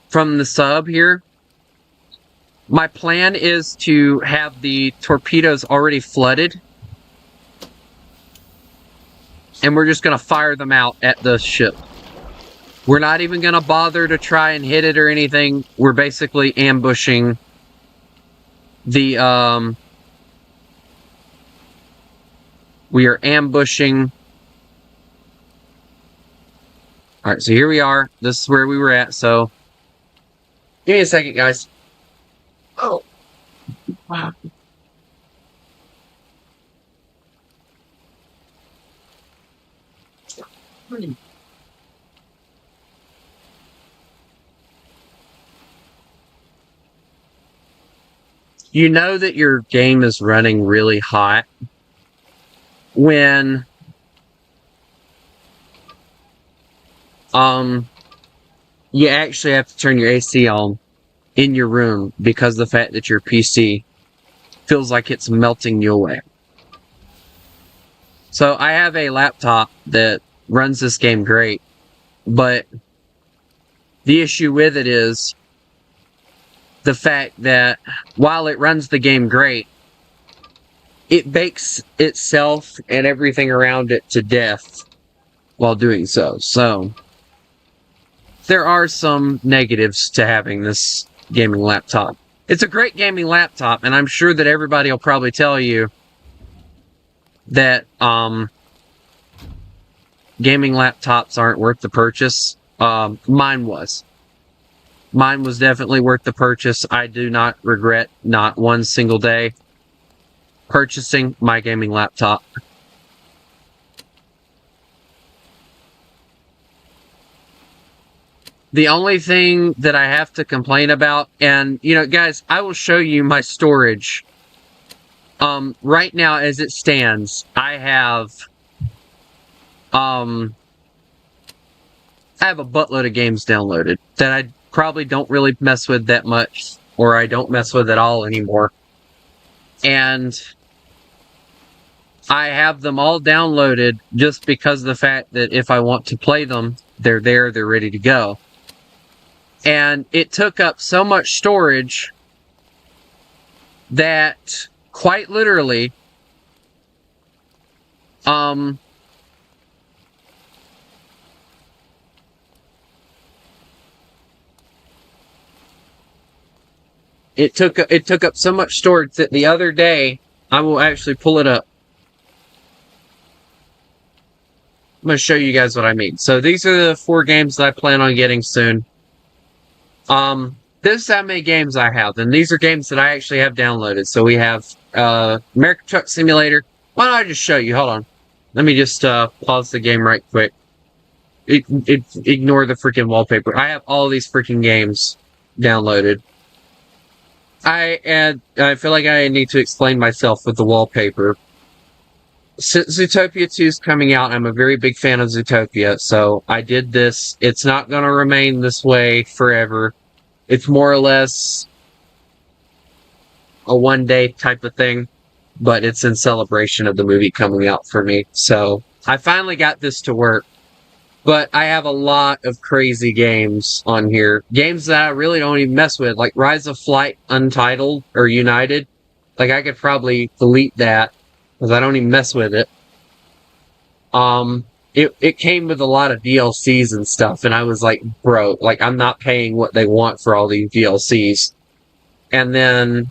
from the sub here, my plan is to have the torpedoes already flooded. And we're just going to fire them out at the ship. We're not even going to bother to try and hit it or anything. We're basically ambushing the, we are ambushing. Alright, so here we are. This is where we were at, so. Give me a second, guys. Oh. Wow. You know that your game is running really hot when you actually have to turn your AC on in your room because of the fact that your PC feels like it's melting you away. So I have a laptop that runs this game great, but the issue with it is the fact that while it runs the game great, it bakes itself and everything around it to death while doing so. So there are some negatives to having this gaming laptop. It's a great gaming laptop, and I'm sure that everybody will probably tell you that gaming laptops aren't worth the purchase. Mine was. Mine was definitely worth the purchase. I do not regret not one single day purchasing my gaming laptop. The only thing that I have to complain about, and, you know, guys, I will show you my storage. Right now, as it stands, I have a buttload of games downloaded that I probably don't really mess with that much, or I don't mess with at all anymore. And I have them all downloaded just because of the fact that if I want to play them, they're there, they're ready to go. And it took up so much storage that, quite literally, it took up so much storage that the other day, I will actually pull it up. I'm going to show you guys what I mean. So these are the 4 games that I plan on getting soon. This is how many games I have, and these are games that I actually have downloaded. So we have American Truck Simulator. Why don't I just show you? Hold on. Let me just pause the game right quick. Ignore the freaking wallpaper. I have all these freaking games downloaded. I feel like I need to explain myself with the wallpaper. Since Zootopia 2 is coming out, I'm a very big fan of Zootopia, so I did this. It's not going to remain this way forever. It's more or less a one-day type of thing, but it's in celebration of the movie coming out for me. So I finally got this to work. But I have a lot of crazy games on here. Games that I really don't even mess with, like Rise of Flight Untitled or United. Like, I could probably delete that because I don't even mess with it. It came with a lot of DLCs and stuff, and I was like, bro, like, I'm not paying what they want for all these DLCs. And then,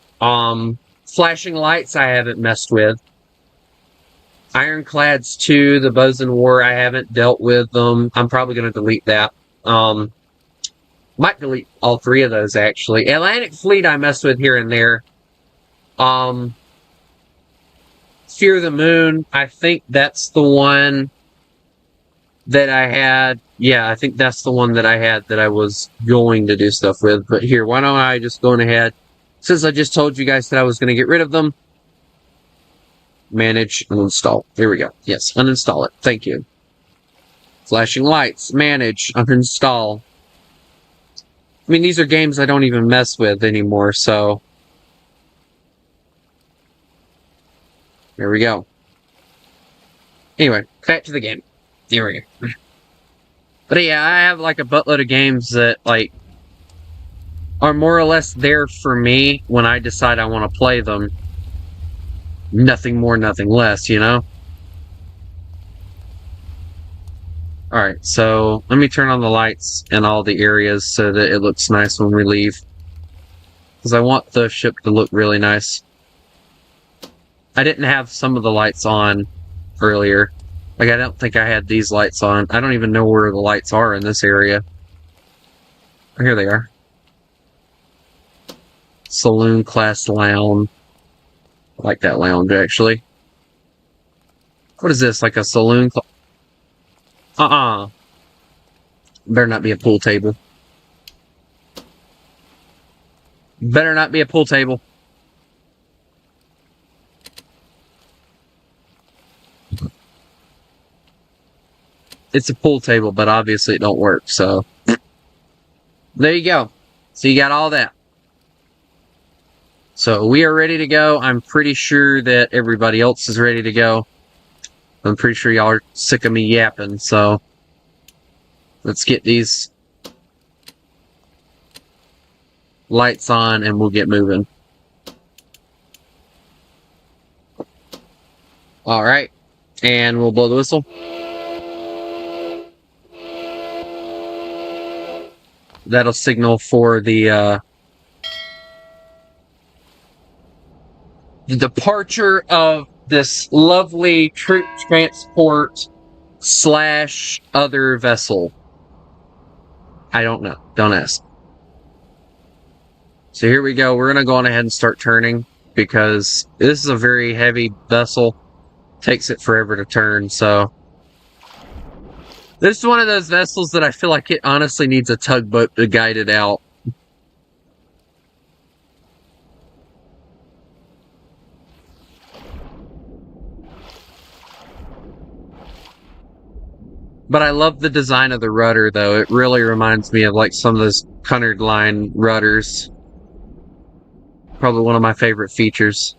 Flashing Lights I haven't messed with. Ironclads 2, the Bows in War, I haven't dealt with them. I'm probably going to delete that. Might delete all three of those, actually. Atlantic Fleet I messed with here and there. Fear the Moon, I think that's the one that I had. Yeah, I think that's the one that I had that I was going to do stuff with. But here, why don't I just go ahead, since I just told you guys that I was going to get rid of them, manage and uninstall. Here we go. Yes, uninstall it. Thank you. Flashing Lights, manage, uninstall. I mean, these are games I don't even mess with anymore, so there we go. Anyway, back to the game. Here we go. But yeah, I have like a buttload of games that like are more or less there for me when I decide I want to play them. Nothing more, nothing less, you know? Alright, so let me turn on the lights in all the areas so that it looks nice when we leave. Because I want the ship to look really nice. I didn't have some of the lights on earlier. Like, I don't think I had these lights on. I don't even know where the lights are in this area. Oh, here they are. Saloon class lounge. I like that lounge, actually. What is this? Like a saloon? Better not be a pool table. Better not be a pool table. It's a pool table, but obviously it don't work, so there you go. So you got all that. So we are ready to go. I'm pretty sure that everybody else is ready to go. I'm pretty sure y'all are sick of me yapping, so let's get these lights on and we'll get moving. Alright, and we'll blow the whistle. That'll signal for the departure of this lovely troop transport / other vessel. I don't know. Don't ask. So here we go. We're going to go on ahead and start turning because this is a very heavy vessel. Takes it forever to turn, so this is one of those vessels that I feel like it honestly needs a tugboat to guide it out. But I love the design of the rudder, though. It really reminds me of like some of those Cunard Line rudders. Probably one of my favorite features.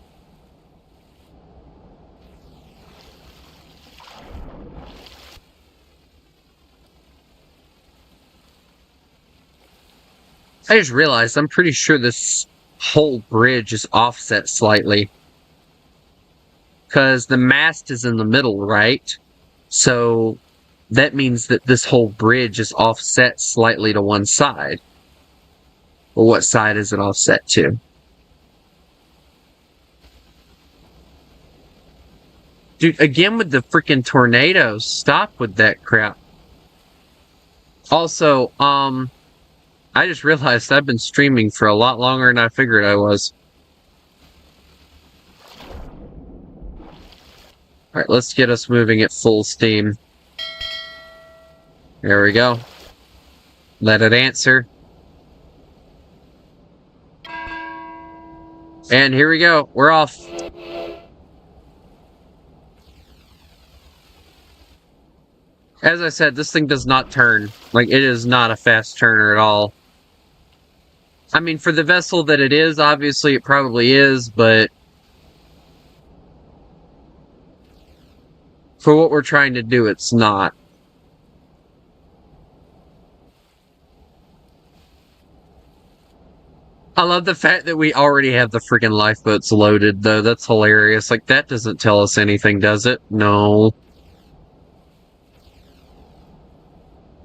I just realized I'm pretty sure this whole bridge is offset slightly. Because the mast is in the middle, right? So that means that this whole bridge is offset slightly to one side. Well, what side is it offset to? Dude, again with the freaking tornadoes. Stop with that crap. Also, I just realized I've been streaming for a lot longer than I figured I was. Alright, let's get us moving at full steam. There we go. Let it answer. And here we go. We're off. As I said, this thing does not turn. Like, it is not a fast turner at all. I mean, for the vessel that it is, obviously it probably is, but for what we're trying to do, it's not. I love the fact that we already have the freaking lifeboats loaded, though. That's hilarious. Like, that doesn't tell us anything, does it? No.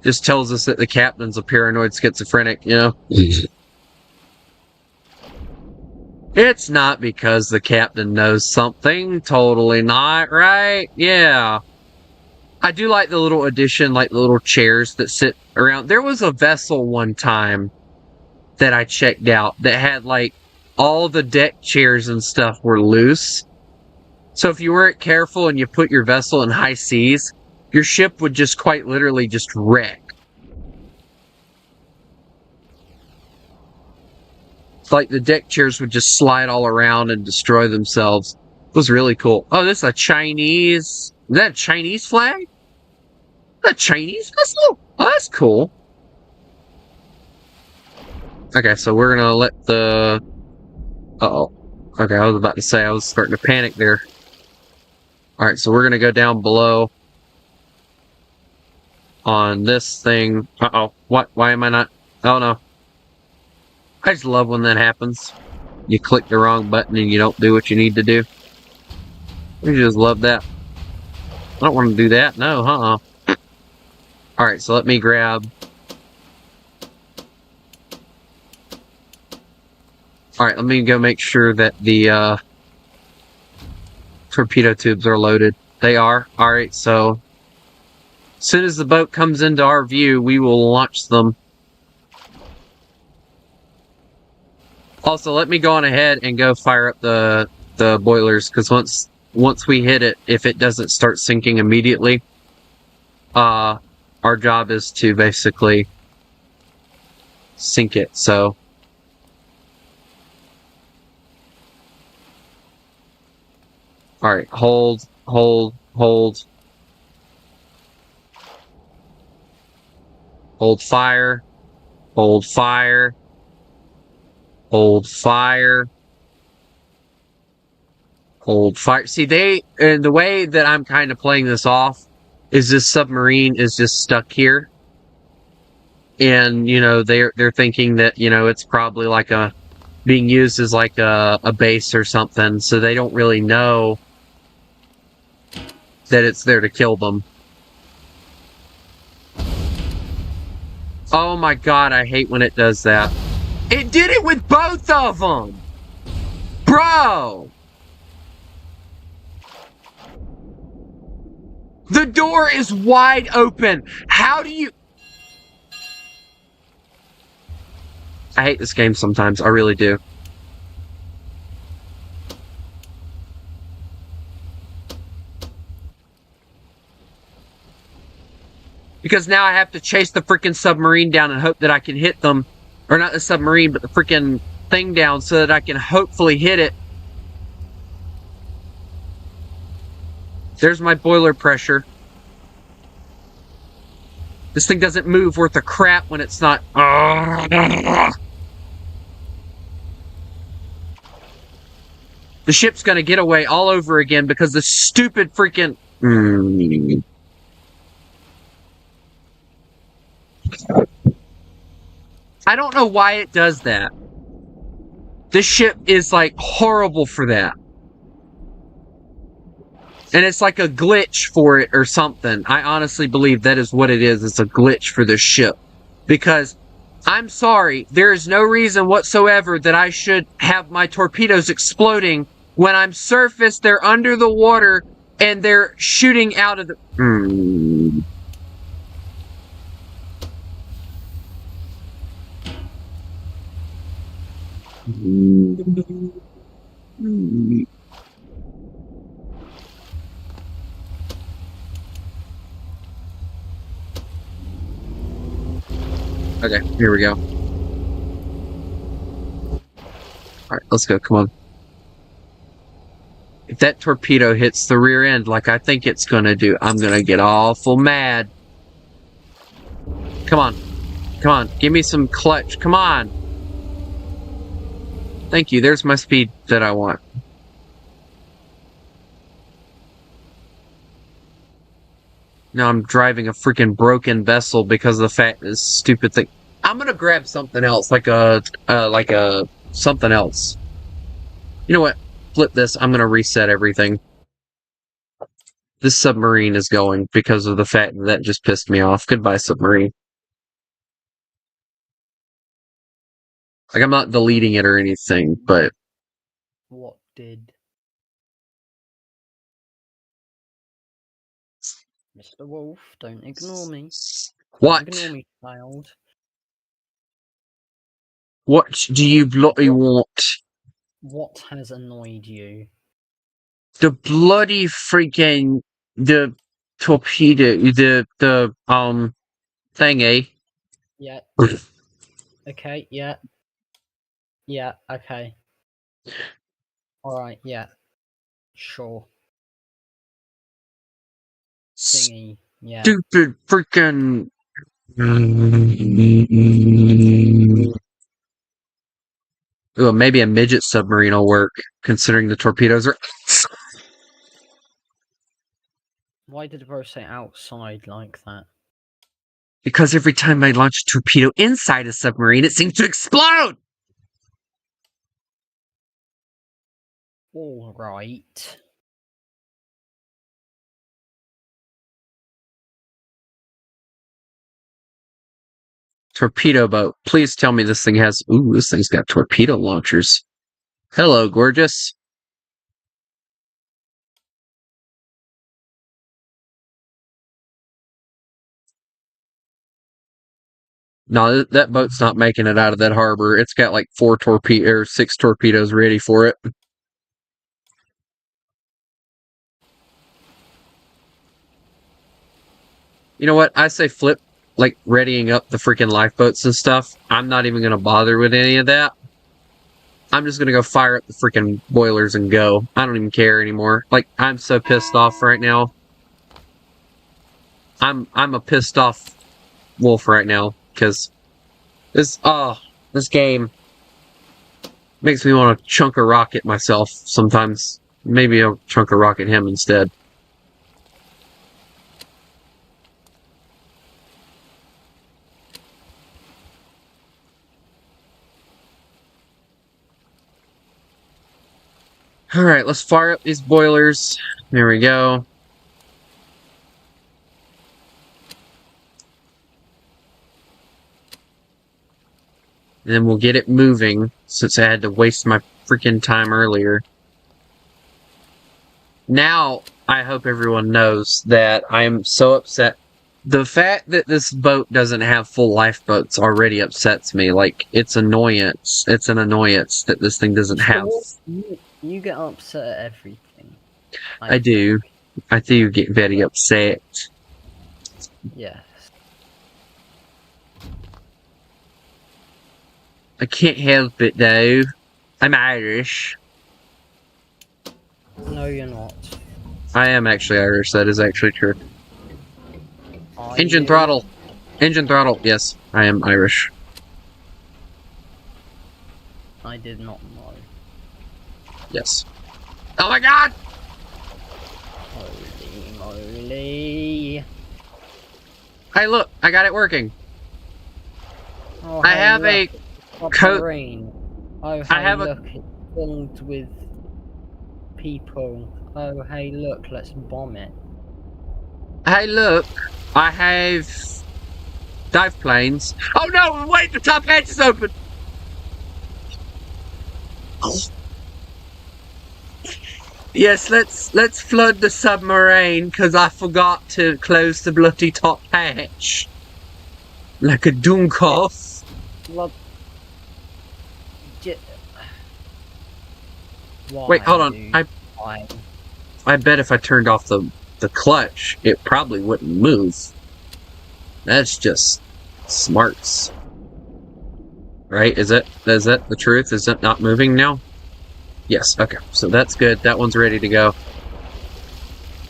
Just tells us that the captain's a paranoid schizophrenic, you know? It's not because the captain knows something. Totally not, right? Yeah. I do like the little addition, like the little chairs that sit around. There was a vessel one time that I checked out that had, like, all the deck chairs and stuff were loose. So if you weren't careful and you put your vessel in high seas, your ship would just quite literally just wreck. It's like the deck chairs would just slide all around and destroy themselves. It was really cool. Oh, this is a Chinese... Is that a Chinese flag? A Chinese vessel? Oh, that's cool. Okay, so we're gonna let the... Uh-oh. Okay, I was about to say, I was starting to panic there. Alright, so we're gonna go down below on this thing. Uh-oh. What? Why am I not... Oh, no. I just love when that happens. You click the wrong button and you don't do what you need to do. I just love that. I don't want to do that. No, Alright, so let me grab... Alright, let me go make sure that the torpedo tubes are loaded. They are. Alright, so as soon as the boat comes into our view, we will launch them. Also, let me go on ahead and go fire up the boilers, because once we hit it, if it doesn't start sinking immediately, our job is to basically sink it, so... Alright, hold. Hold fire. Hold fire. Hold fire. Hold fire. See, and the way that I'm kind of playing this off is this submarine is just stuck here. And, you know, they're thinking that, you know, it's probably like being used as like a base or something, so they don't really know that it's there to kill them. Oh my god, I hate when it does that. It did it with both of them! Bro! The door is wide open! How do you... I hate this game sometimes, I really do. Because now I have to chase the freaking submarine down and hope that I can hit them. Or not the submarine, but the freaking thing down so that I can hopefully hit it. There's my boiler pressure. This thing doesn't move worth a crap when it's not... The ship's gonna get away all over again because the stupid freaking... I don't know why it does that. This ship is, like, horrible for that. And it's like a glitch for it or something. I honestly believe that is what it is. It's a glitch for this ship. Because, I'm sorry, there is no reason whatsoever that I should have my torpedoes exploding when I'm surfaced, they're under the water, and they're shooting out of the... Okay, here we go. Alright, let's go, come on. If that torpedo hits the rear end like I think it's gonna do, I'm gonna get awful mad. Come on. Come on, give me some clutch, come on! Thank you, there's my speed that I want. Now I'm driving a freaking broken vessel because of the fact this stupid thing. I'm gonna grab something else, like a something else. You know what? Flip this. I'm going to reset everything. This submarine is going because of the fact that just pissed me off. Goodbye, submarine. Like, I'm not deleting it or anything, but... What did... Mr. Wolf, don't ignore me. What? Don't ignore me, child. What do you bloody want? What has annoyed you? The bloody freaking... The torpedo... The thingy. Yeah. Okay, yeah. Yeah, okay. Alright, yeah. Sure. Thingy, yeah. Stupid freaking... Ooh, maybe a midget submarine will work, considering the torpedoes are... Why did bro say outside like that? Because every time I launch a torpedo inside a submarine, it seems to explode! Alright. Torpedo boat. Please tell me this thing has... Ooh, this thing's got torpedo launchers. Hello, gorgeous. No, that boat's not making it out of that harbor. It's got like 6 torpedoes ready for it. You know what? I say flip, like, readying up the freaking lifeboats and stuff. I'm not even going to bother with any of that. I'm just going to go fire up the freaking boilers and go. I don't even care anymore. Like, I'm so pissed off right now. I'm a pissed off wolf right now, because this game makes me want to chunk a rocket myself sometimes. Maybe I'll chunk a rocket him instead. Alright, let's fire up these boilers. There we go. And then we'll get it moving, since I had to waste my freaking time earlier. Now, I hope everyone knows that I am so upset. The fact that this boat doesn't have full lifeboats already upsets me. Like, it's annoyance. It's an annoyance that this thing doesn't have. You get upset at everything. I do. I do get very upset. Yes. I can't help it, though. I'm Irish. No, you're not. I am actually Irish. That is actually true. Engine throttle. Engine throttle. Yes, I am Irish. I did not know. Yes. Oh my god! Holy moly. Hey, look. I got it working. Oh, I have a submarine. Oh, hey, I have look, it's filled with people. Oh, hey, look, let's bomb it. Hey, look. I have dive planes. Oh no! Wait, the top hatch is open. Yes, let's flood the submarine because I forgot to close the bloody top hatch. Like a Dunkoff. Why, Wait, hold on. I bet if I turned off the clutch, it probably wouldn't move. That's just smarts. Right? Is that the truth? Is it not moving now? Yes, okay. So that's good. That one's ready to go.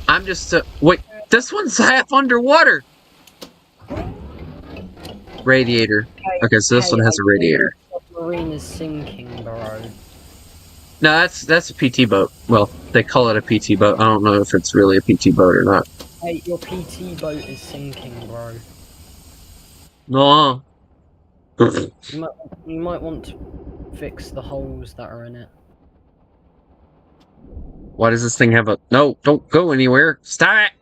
I'm just... wait, this one's half underwater! Radiator. Okay, so this one has a radiator. The submarine is sinking, bro. No, that's a PT boat. Well, they call it a PT boat. I don't know if it's really a PT boat or not. Hey, your PT boat is sinking, bro. No. You might want to fix the holes that are in it. Why does this thing have a... No, don't go anywhere. Stop it!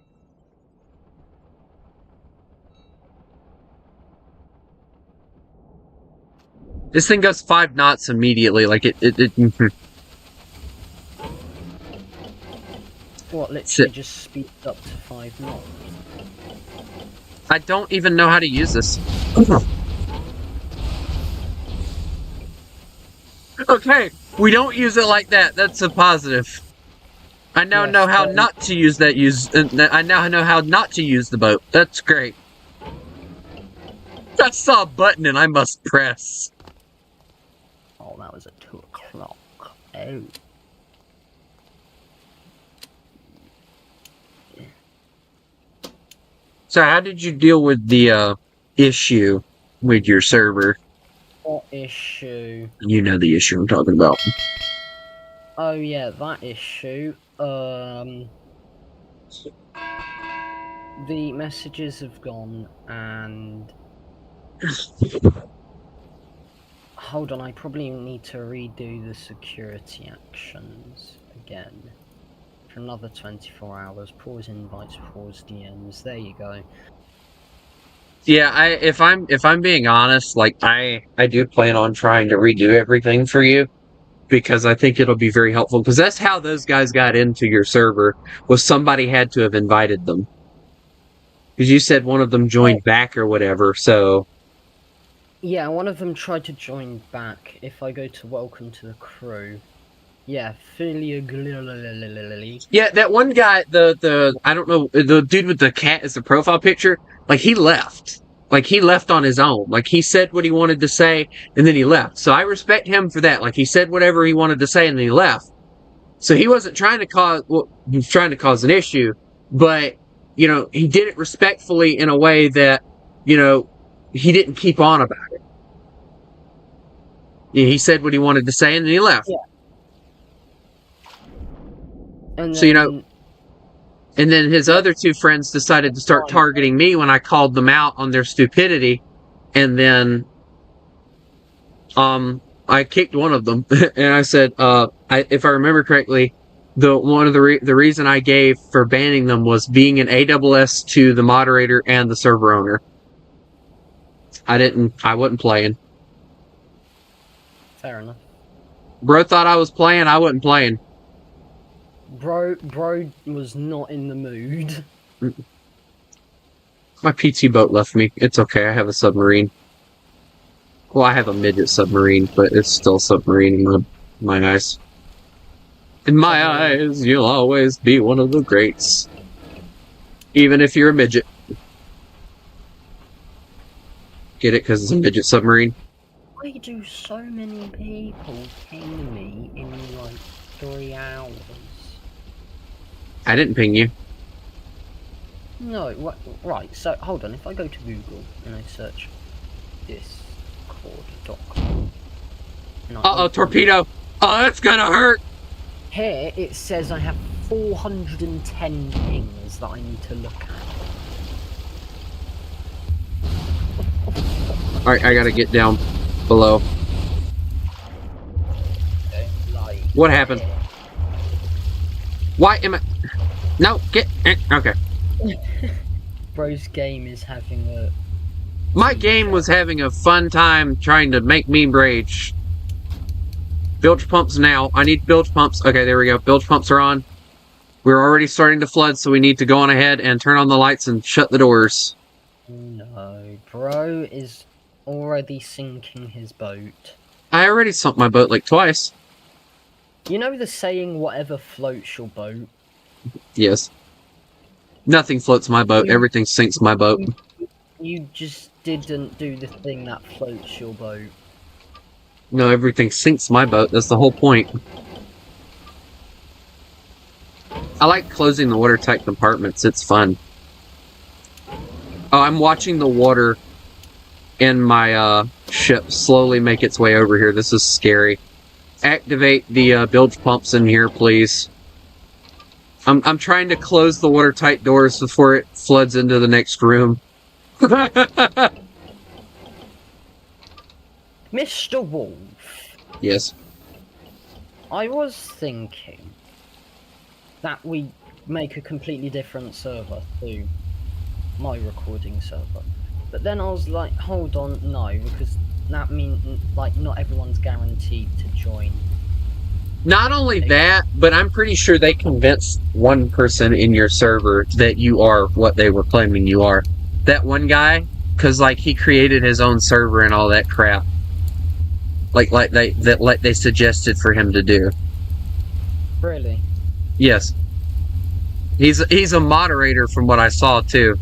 This thing goes 5 knots immediately, like it What, literally just speeds up to 5 knots? I don't even know how to use this. Okay, we don't use it like that. That's a positive. I now know how not to use that. I now know how not to use the boat. That's great. I saw a button and I must press. Oh, that was at 2 o'clock. Oh. So how did you deal with the issue with your server? What issue? You know the issue I'm talking about. Oh yeah, that issue. The messages have gone and... Hold on, I probably need to redo the security actions again. For another 24 hours. Pause invites, pause DMs. There you go. Yeah, if I'm being honest, like I do plan on trying to redo everything for you because I think it'll be very helpful because that's how those guys got into your server was somebody had to have invited them. Because you said one of them joined back or whatever, so yeah, one of them tried to join back. If I go to welcome to the crew. Yeah, yeah, that one guy, the I don't know, the dude with the cat as the profile picture, like he left. Like he left on his own. Like he said what he wanted to say and then he left. So I respect him for that. Like he said whatever he wanted to say and then he left. So he wasn't trying to cause, well, he was trying to cause an issue, but you know, he did it respectfully in a way that, you know, he didn't keep on about it. Yeah, he said what he wanted to say and then he left. Yeah. And so, you know, and then his other two friends decided to start targeting me when I called them out on their stupidity. And then, I kicked one of them and I said, if I remember correctly, the reason I gave for banning them was being an AWS to the moderator and the server owner. I wasn't playing. Fair enough. Bro thought I was playing, I wasn't playing. Bro was not in the mood. My PT boat left me. It's okay, I have a submarine. Well, I have a midget submarine, but it's still a submarine in my eyes. In my eyes, you'll always be one of the greats. Even if you're a midget. Get it? Because it's a midget submarine? Why do so many people ping me in like 3 hours? I didn't ping you. No, what? Right, so hold on. If I go to Google and I search discord.com. Uh-oh, torpedo! Oh, that's gonna hurt! Here it says I have 410 pings that I need to look at. Alright, I gotta get down below. Like, what happened? Why am I... No, get... Okay. Bro's game is having a... My game was having a fun time trying to make me rage. Bilge pumps now. I need bilge pumps. Okay, there we go. Bilge pumps are on. We're already starting to flood, so we need to go on ahead and turn on the lights and shut the doors. No, Bro is already sinking his boat. I already sunk my boat like twice. You know the saying, whatever floats your boat? Yes. Nothing floats my boat. Everything sinks my boat. You just didn't do the thing that floats your boat. No, everything sinks my boat. That's the whole point. I like closing the watertight compartments. It's fun. Oh, I'm watching the water in my ship slowly make its way over here. This is scary. Activate the bilge pumps in here, please. I'm trying to close the watertight doors before it floods into the next room. Mr. Wolf, Yes. I was thinking that we make a completely different server to my recording server. But then I was like, hold on, no, because that means, like, not everyone's guaranteed to join. Not only that, but I'm pretty sure they convinced one person in your server that you are what they were claiming you are. That one guy, because like he created his own server and all that crap. Like they suggested for him to do. Really? Yes. He's a moderator from what I saw too.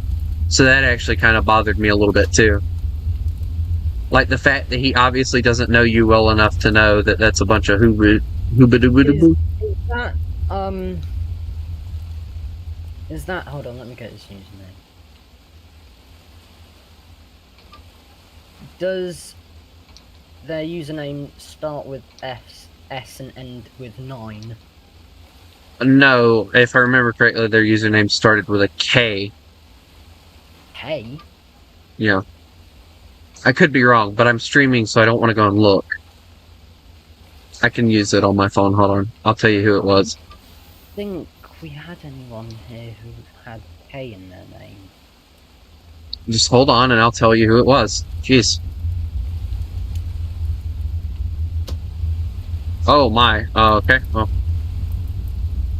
So that actually kind of bothered me a little bit too. Like the fact that he obviously doesn't know you well enough to know that that's a bunch of That, um... Is that... Hold on, let me get his username. Does their username start with S and end with 9? No, if I remember correctly, their username started with a K. K? Yeah. I could be wrong, but I'm streaming, so I don't want to go and look. I can use it on my phone. Hold on. I'll tell you who it was. I think we had anyone here who had K in their name. Just hold on, and I'll tell you who it was. Jeez. Oh, my. Oh, okay. Well.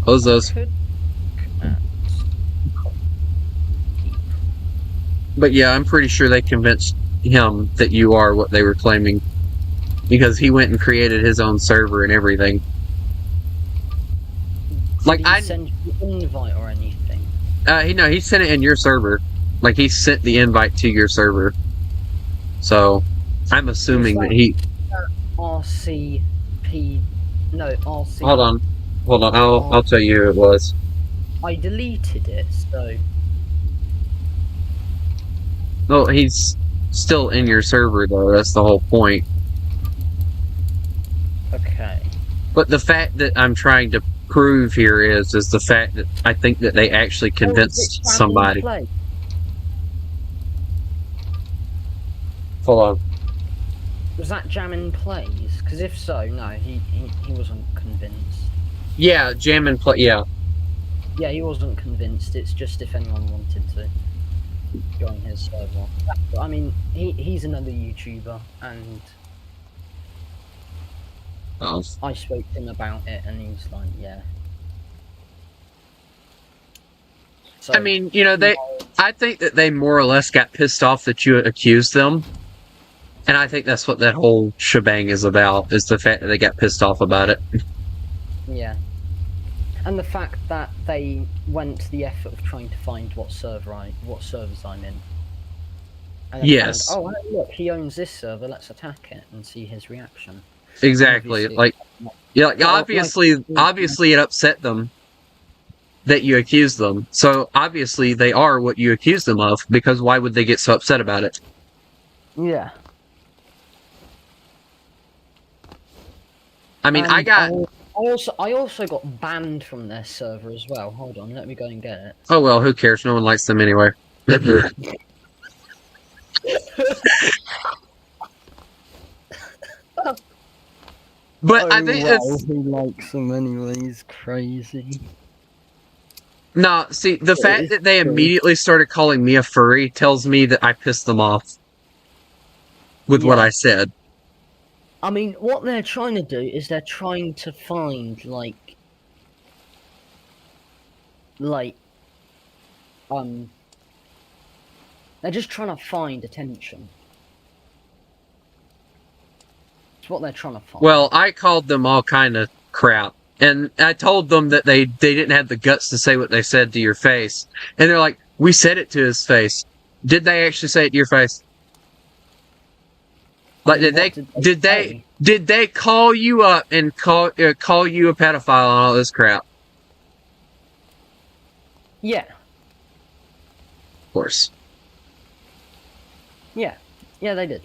Close those. But yeah, I'm pretty sure they convinced him that you are what they were claiming. Because he went and created his own server and everything. Did he send you an invite or anything? He sent it in your server. Like, he sent the invite to your server. So, I'm assuming that he... RCP... No, RC... Hold on. I'll tell you who it was. I deleted it, so... Well, he's still in your server, though. That's the whole point. Okay. But the fact that I'm trying to prove here is the fact that I think that they actually convinced somebody. Hold on. Was that Jammin' Plays? Because if so, no, he wasn't convinced. Yeah, Jam and Play, yeah. Yeah, he wasn't convinced. It's just if anyone wanted to join his server. I mean, he's another YouTuber, and I spoke to him about it, and he was like, yeah. So, I mean, I think that they more or less got pissed off that you accused them. And I think that's what that whole shebang is about, is the fact that they got pissed off about it. Yeah. And the fact that they went to the effort of trying to find what servers I'm in. And yes. Found, oh, look, he owns this server, let's attack it and see his reaction. Exactly. Obviously it upset them that you accused them. So obviously they are what you accused them of, because why would they get so upset about it? Yeah. I mean, I also got banned from their server as well. Hold on, let me go and get it. Oh well, who cares? No one likes them anyway. But I think who likes them anyway? He's crazy. No, see, the fact that they immediately started calling me a furry tells me that I pissed them off with what I said. I mean, what they're trying to do is they're trying to find, they're just trying to find attention. That's what they're trying to find. Well, I called them all kind of crap. And I told them that they didn't have the guts to say what they said to your face. And they're like, we said it to his face. Did they actually say it to your face? Like, did they call you up and call you a pedophile and all this crap? Yeah. Of course. Yeah. Yeah, they did.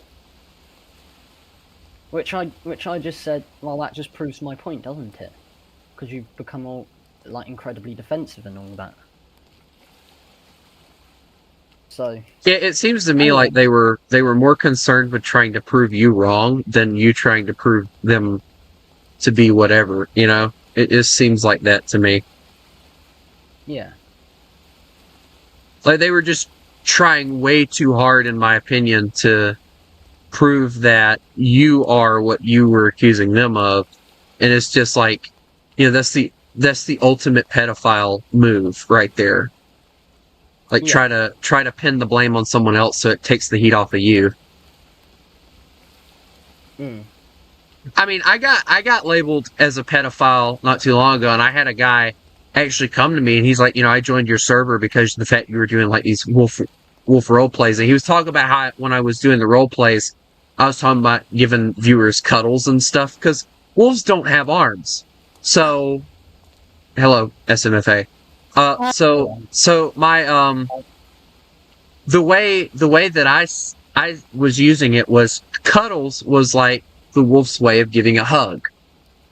Which I just said, well, that just proves my point, doesn't it? Because you've become all, incredibly defensive and all that. So It seems to me like anyway, they were more concerned with trying to prove you wrong than you trying to prove them to be whatever, you know? It just seems like that to me. yeah. Like they were just trying way too hard, in my opinion, to prove that you are what you were accusing them of. And it's just like, you know, that's the ultimate pedophile move right there. Like Yeah. try to pin the blame on someone else so it takes the heat off of you. Mm. I mean, I got labeled as a pedophile not too long ago, and I had a guy actually come to me, and he's like, you know, I joined your server because of the fact you were doing like these wolf role plays, and he was talking about how when I was doing the role plays, I was talking about giving viewers cuddles and stuff because wolves don't have arms. So, hello SMFA. So my the way that I was using it was cuddles was like the wolf's way of giving a hug.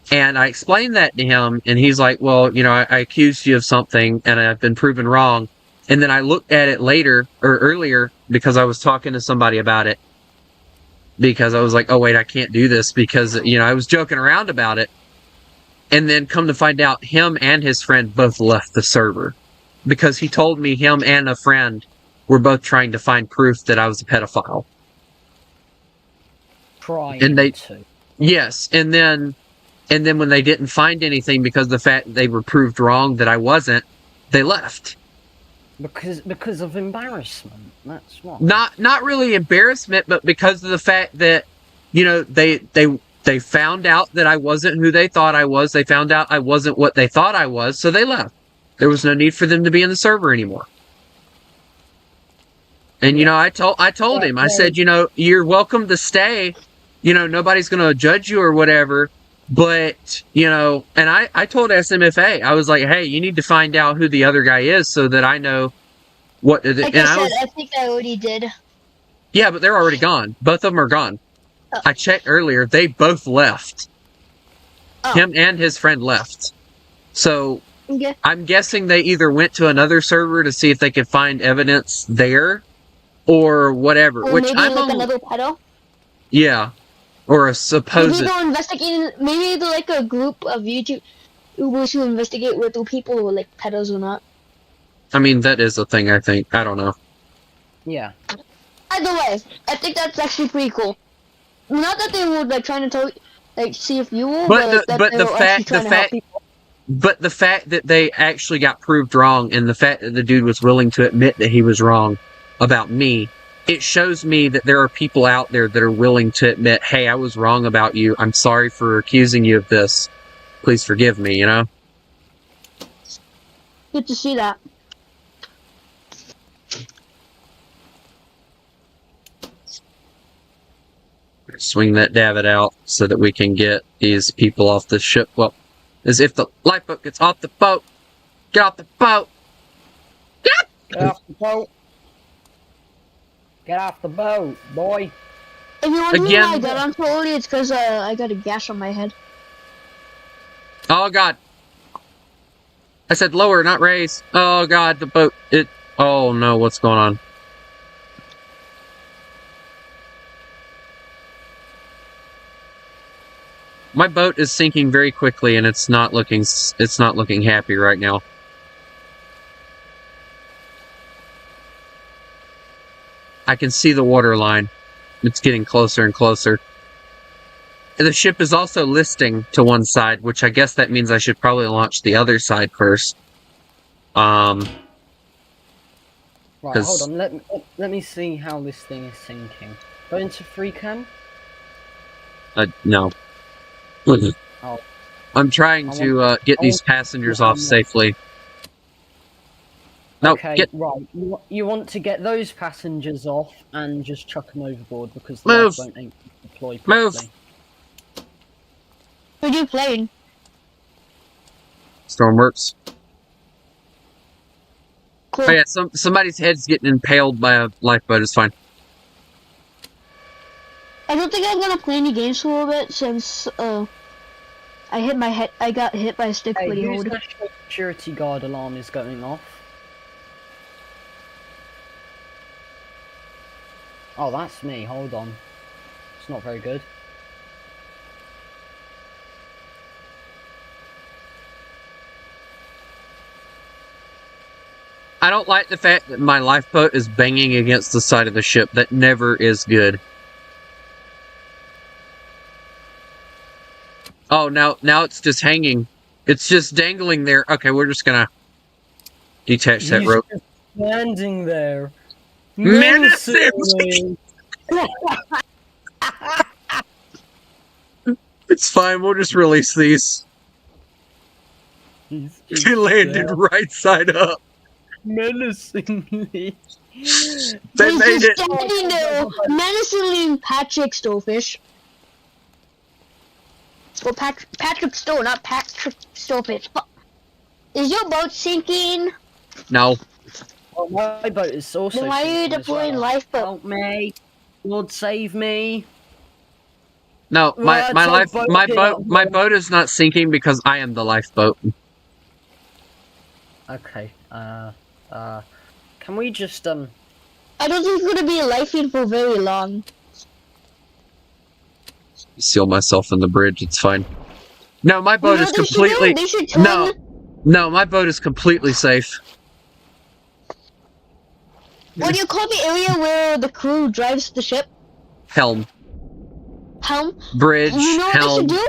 And I explained that to him, and he's like, well, you know, I accused you of something, and I've been proven wrong. And then I looked at it later, or earlier, because I was talking to somebody about it, because I was like, oh, wait, I can't do this, because, you know, I was joking around about it. And then come to find out, him and his friend both left the server. Because he told me him and a friend were both trying to find proof that I was a pedophile. And they, To. yes, and then when they didn't find anything because of the fact they were proved wrong that I wasn't, they left. Because of embarrassment. That's what. Not really embarrassment, but because of the fact that, you know, they found out that I wasn't who they thought I was. They found out I wasn't what they thought I was, so they left. There was no need for them to be in the server anymore. And you know, I told him, I said, you know, you're welcome to stay. You know, nobody's going to judge you or whatever. But, you know, and I told SMFA, I was like, hey, you need to find out who the other guy is so that I know what. Like and I think I already did. Yeah, but they're already gone. Both of them are gone. Oh. I checked earlier. They both left. Oh. Him and his friend left. So Okay. I'm guessing they either went to another server to see if they could find evidence there or whatever. Or which maybe I'm like another pedo. Yeah. Or a supposed. Maybe they're investigating. Maybe they're like a group of YouTubers who investigate whether people were like pedos or not. I mean, that is a thing, I think. I don't know. Yeah. Either way, I think that's actually pretty cool. Not that they were like trying to tell, like, see if you were, but But the fact that they actually got proved wrong, and the fact that the dude was willing to admit that he was wrong about me, it shows me that there are people out there that are willing to admit, hey, I was wrong about you. I'm sorry for accusing you of this. Please forgive me, you know? Good to see that. Swing that davit out so that we can get these people off the ship. Well, as if the lifeboat gets off the boat. Get off the boat! Get off the boat! Get off the boat, boy! If you wonder Again. why I got on so early, it's because I got a gash on my head. Oh, God. I said lower, not raise. Oh, God, the boat. Oh, no, what's going on? My boat is sinking very quickly, and it's not looking happy right now. I can see the water line. It's getting closer and closer. The ship is also listing to one side, which I guess that means I should probably launch the other side first. Right, hold on. Let me see how this thing is sinking. Go into free cam. No. Oh. I'm trying to get these passengers off safely. No, okay, right. You want to get those passengers off and just chuck them overboard because the Move. lifeboat ain't deployed properly. Move. What are you playing? Stormworks. Cool. Oh yeah, somebody's head's getting impaled by a lifeboat. It's fine. I don't think I'm gonna play any games for a little bit since I hit my head. I got hit by a stick pretty Whose hard. national security guard alarm is going off? Oh, that's me. Hold on. It's not very good. I don't like the fact that my lifeboat is banging against the side of the ship. That never is good. Oh, now it's just hanging. It's just dangling there. Okay, we're just gonna detach that He's rope. just standing there. Menacing! menacingly. It's fine. We'll just release these. He's He just landed there right side up. menacingly. They He's made just it. standing there, menacingly Patrick Stowfish. Well, Patrick Stowe, not Patrick Stowfish. Is your boat sinking? No. Oh, my boat is also Then why are you sinking as deploying well. lifeboat? Help me. Lord save me. No, Well, it's our my boat is not sinking because I am the lifeboat. Okay, can we just, I don't think it's gonna be lifing for very long. Seal myself in the bridge. It's fine. No, my boat is completely. They should turn. No, my boat is completely safe. What do you call the area where the crew drives the ship? Helm. Helm. Bridge. You know what helm. they should do?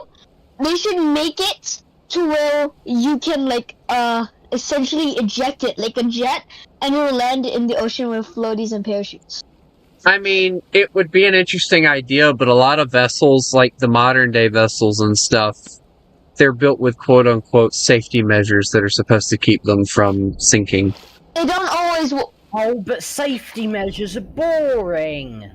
They should make it to where you can essentially eject it like a jet, and you'll land in the ocean with floaties and parachutes. I mean, it would be an interesting idea, but a lot of vessels, like the modern day vessels and stuff, they're built with quote unquote safety measures that are supposed to keep them from sinking. They don't always. Oh, but safety measures are boring.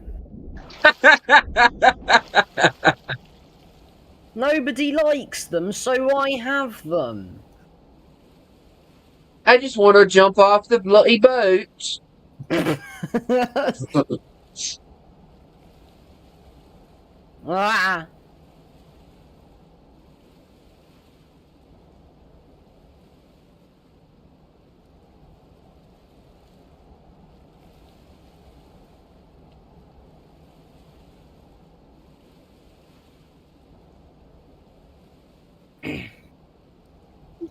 Nobody likes them, so I have them. I just want to jump off the bloody boat. Ah.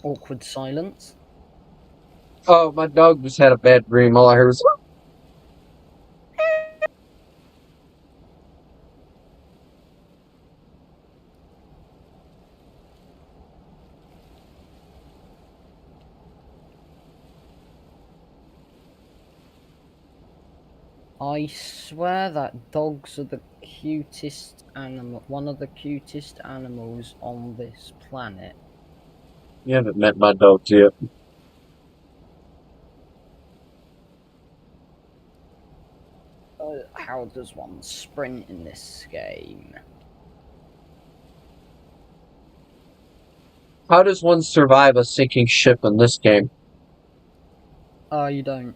Awkward silence. Oh, my dog just had a bad dream. All I heard was. I swear that dogs are the cutest animal, one of the cutest animals on this planet. You haven't met my dogs yet. How does one sprint in this game? How does one survive a sinking ship in this game? You don't.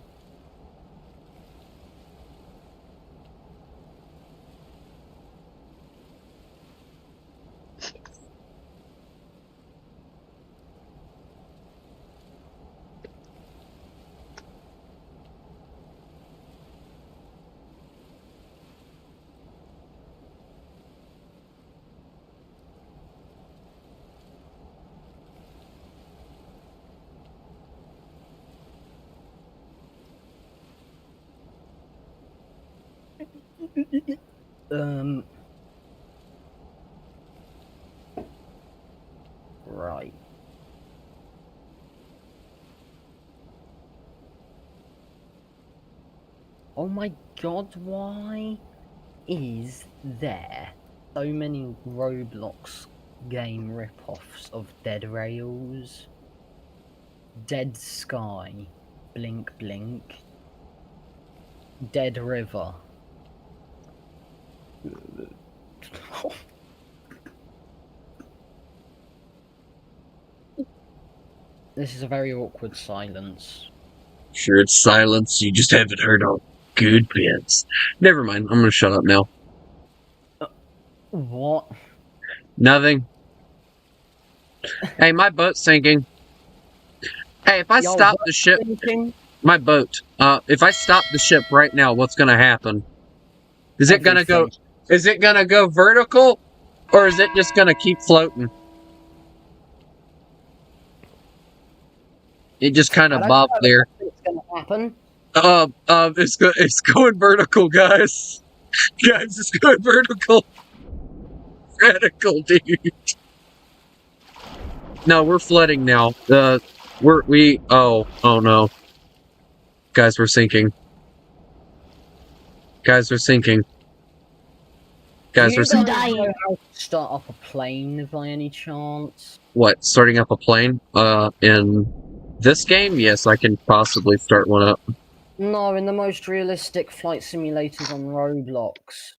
Right. Oh my god, why is there so many Roblox game rip-offs of Dead Rails, Dead Sky, Blink Blink, Dead River? This is a very awkward silence. Sure, it's silence. You just haven't heard all good bits. Never mind. I'm gonna shut up now. What? Nothing. Hey, my boat's sinking. Hey, if I stop the ship, Thinking? my boat. If I stop the ship right now, what's gonna happen? Is it gonna go? everything. Is it gonna go vertical, or is it just gonna keep floating? It just kind I of don't bobbed know there. if it's going to happen. It's going vertical, guys. Guys, it's going vertical. Radical, dude. No, we're flooding now. Oh no. Guys, we're sinking. Guys, we're sinking. Guys, Do we're you sinking. guys dying. know how to start up a plane by any chance? What, starting up a plane? In this game? Yes, I can possibly start one up. No, in the most realistic flight simulators on Roblox.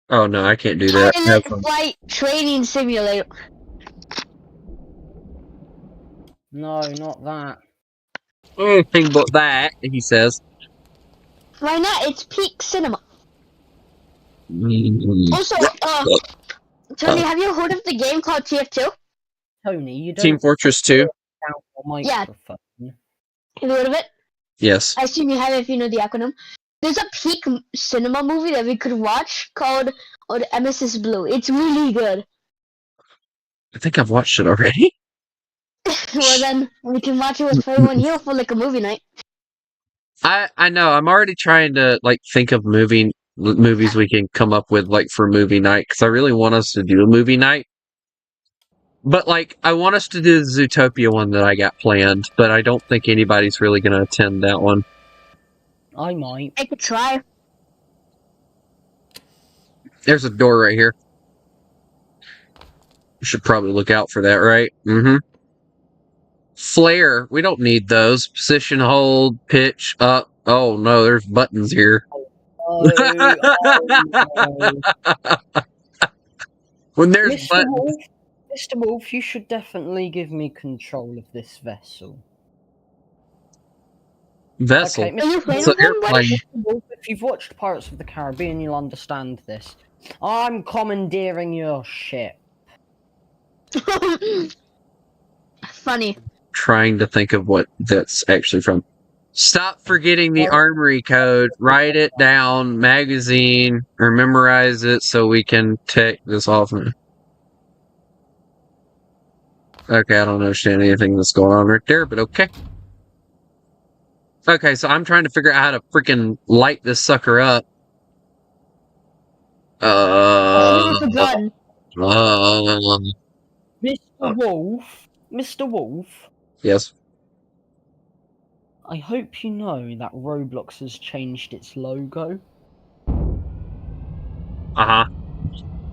Oh no, I can't do that. Have Pilot fun. flight training simulator. No, not that. Anything but that, he says. Why not? It's peak cinema. Mm. Also, Tony, have you heard of the game called TF2? Tony, you don't Team Fortress 2? down your Yeah. microphone. Have you heard of it? Yes. I assume you have if you know the acronym. There's a peak cinema movie that we could watch called MSS Blue. It's really good. I think I've watched it already. Well, then we can watch it with everyone here for like a movie night. I know. I'm already trying to like think of movies we can come up with like for movie night because I really want us to do a movie night. But like, I want us to do the Zootopia one that I got planned, but I don't think anybody's really going to attend that one. I might. I could try. There's a door right here. You should probably look out for that, right? Mm-hmm. Flare. We don't need those. Position, hold, pitch, up. Oh no, there's buttons here. Oh, no. When there's Mr. buttons. Wolf, Mr. Wolf, you should definitely give me control of this vessel. Vessel. Okay, Are you Mr. playing It's an with them? airplane. Wolf, if you've watched Pirates of the Caribbean, you'll understand this. I'm commandeering your ship. Funny. Trying to think of what that's actually from. Stop forgetting the armory code. Write it down, magazine, or memorize it so we can take this off. Okay, I don't understand anything that's going on right there, but okay. Okay, so I'm trying to figure out how to freaking light this sucker up. With a gun. Mr. Wolf, Yes. I hope you know that Roblox has changed its logo. Uh-huh.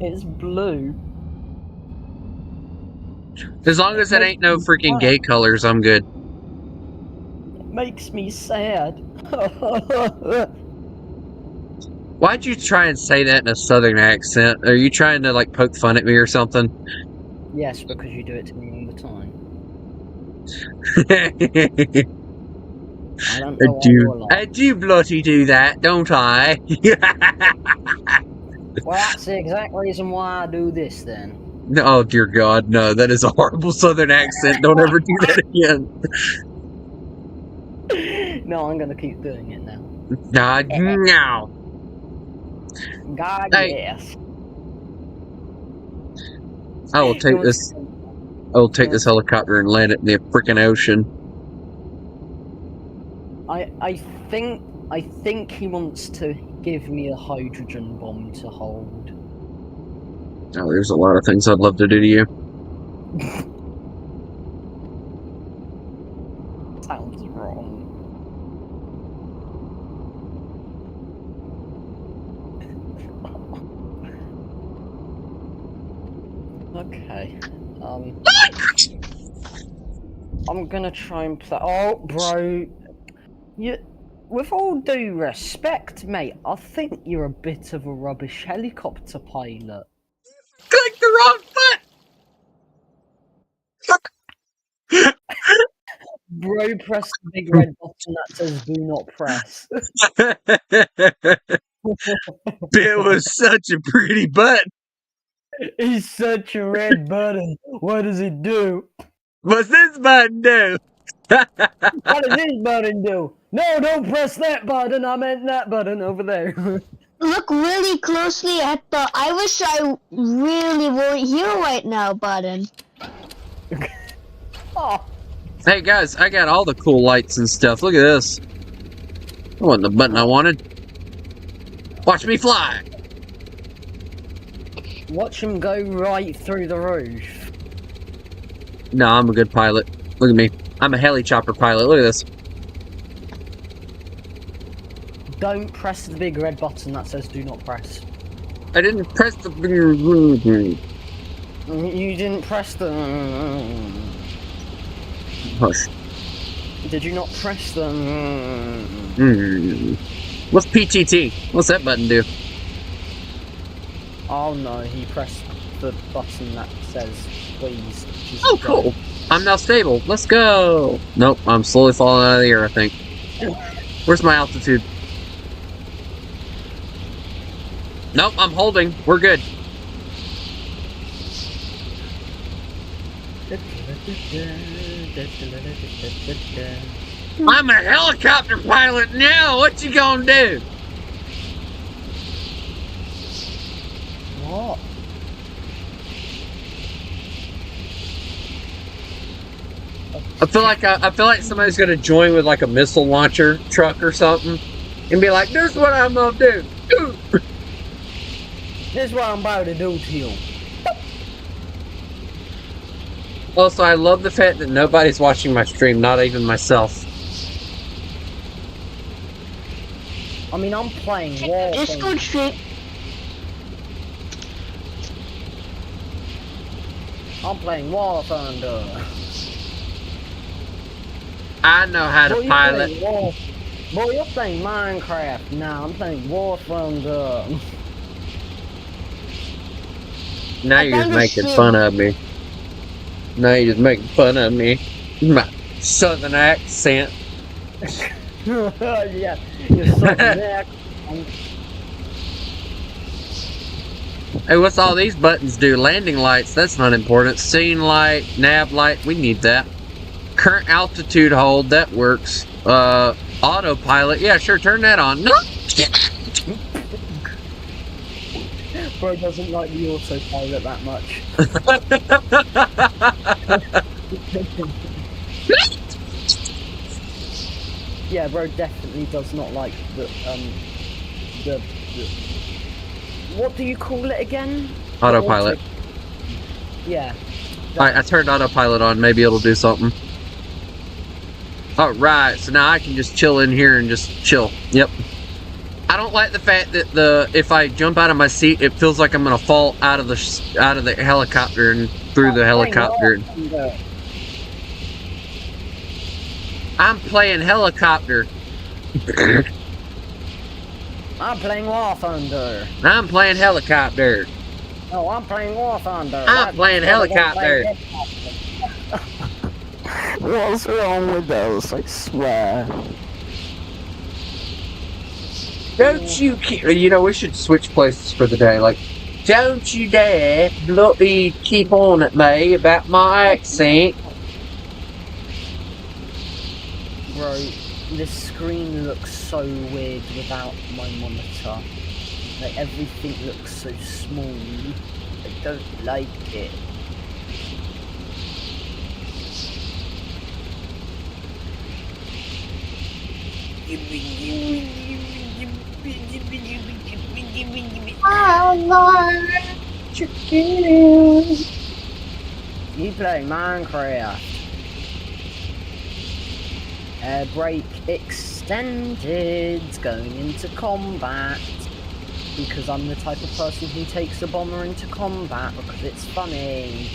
It's blue. As long as it ain't no freaking gay colors, I'm good. It makes me sad. Why'd you try and say that in a southern accent? Are you trying to, like, poke fun at me or something? Yes, because you do it to me all the time. I don't know why you're I lying. do bloody do that, don't I? Well, that's the exact reason why I do this, then. Oh, dear God, no. That is a horrible southern accent. Don't ever do that again. No, I'm gonna keep doing it now. Nah, no. God, Hey. yes. I will take this. I will take this helicopter and land it in the freaking ocean. I think he wants to give me a hydrogen bomb to hold. Oh, there's a lot of things I'd love to do to you. Sounds wrong. Okay. I'm gonna try and play. Oh, bro. With all due respect, mate, I think you're a bit of a rubbish helicopter pilot. Click the wrong Bro, press the big red button that says "Do not press." button. It was such a pretty button. It's such a red button. What does it do? What's this button do? What does this button do? No, don't press that button. I meant that button over there. look really closely at the I wish I really weren't here right now button. Oh, Hey guys, I got all the cool lights and stuff. Look at this. That wasn't the button I wanted. Watch me fly. watch him go right through the roof. No, I'm a good pilot. Look at me. I'm a heli-chopper pilot. Look at this. Don't press the big red button that says do not press. I didn't press the... You didn't press the... Hush. Did you not press the... What's PTT? What's that button do? Oh no, he pressed the button that says please. Just Oh, go. cool. I'm now stable. Let's go. Nope, I'm slowly falling out of the air, I think. Where's my altitude? Nope, I'm holding. We're good. I'm a helicopter pilot now. What you gonna do? What? I feel like somebody's gonna join with like a missile launcher truck or something, and be like, "This is what I'm gonna do." This is what I'm about to do to you. Also, I love the fact that nobody's watching my stream, not even myself. I mean, I'm playing Check War the Discord stream. I'm playing War Thunder. I know how to Boy, pilot. Boy, you're playing Minecraft. Now I'm playing War Thunder. Now you're just making fun of me. Now you're just making fun of me. My southern accent. Yeah, you're so neck. Hey, what's all these buttons do? Landing lights, that's not important. Scene light, nav light, we need that. Current altitude hold, that works. Autopilot, yeah, sure, turn that on. No! Bro doesn't like the autopilot that much. Yeah, bro definitely does not like the what do you call it again? Autopilot. Yeah. Alright, I turned autopilot on, maybe it'll do something. Alright, so now I can just chill in here and just chill. Yep. I don't like the fact that if I jump out of my seat, it feels like I'm gonna fall out of the helicopter and through the helicopter. I'm playing helicopter. I'm playing War Thunder. I'm playing helicopter. No, I'm playing War Thunder. I'm playing helicopter. What's wrong with those? I swear. Don't you we should switch places for the day. Like, don't you dare bloody keep on at me about my accent. Bro, this screen looks so weird without my monitor. Like, everything looks so small. I don't like it. You play Minecraft. Air brake extended, going into combat. Because I'm the type of person who takes a bomber into combat because it's funny.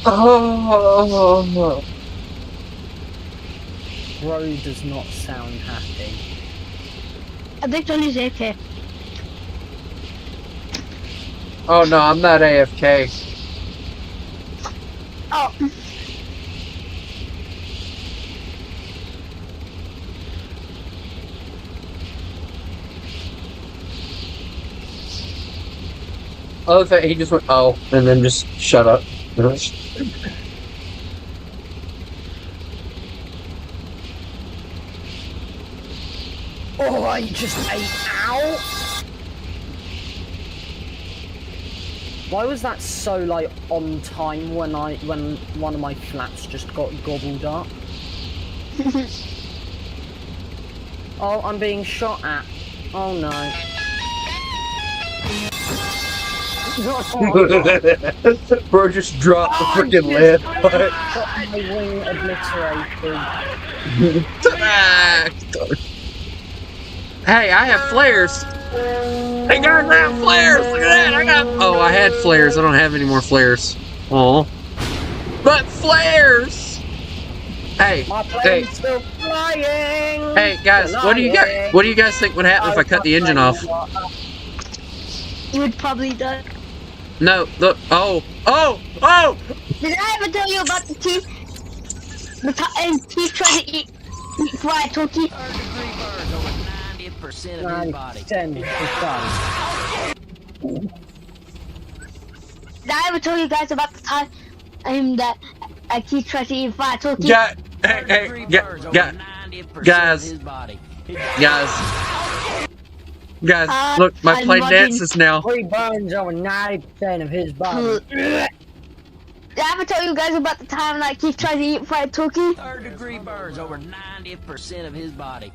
Oh. Bro does not sound happy. I think Tony's AFK. Oh no, I'm not AFK. Oh. Oh, the fact he just went, oh, and then just shut up. Oh, I just ate out. Why was that so like on time when one of my flats just got gobbled up? Oh, I'm being shot at. Oh no. Bro just dropped the freaking lead. Got my wing obliterated. Hey, I have flares. Hey guys, I have flares. Look at that. Oh, I had flares. I don't have any more flares. Oh, but flares. Hey, My plane's still flying. Hey guys, what do you guys think would happen if I cut the engine off? You would probably die. No, look. Oh. Did I ever tell you about the teeth? And teeth trying to eat fried turkey? Third-degree burns over 90% of his body. 10%. Did I ever tell you guys about the time that I keep trying to eat fried turkey? Hey, Third-degree burns over 90% guys. of his body. Guys, look, my plane dances now. 3 burns over 90% of his body. Did I ever tell you guys about the time that I keep trying to eat fried turkey? Third-degree burns over 90% of his body.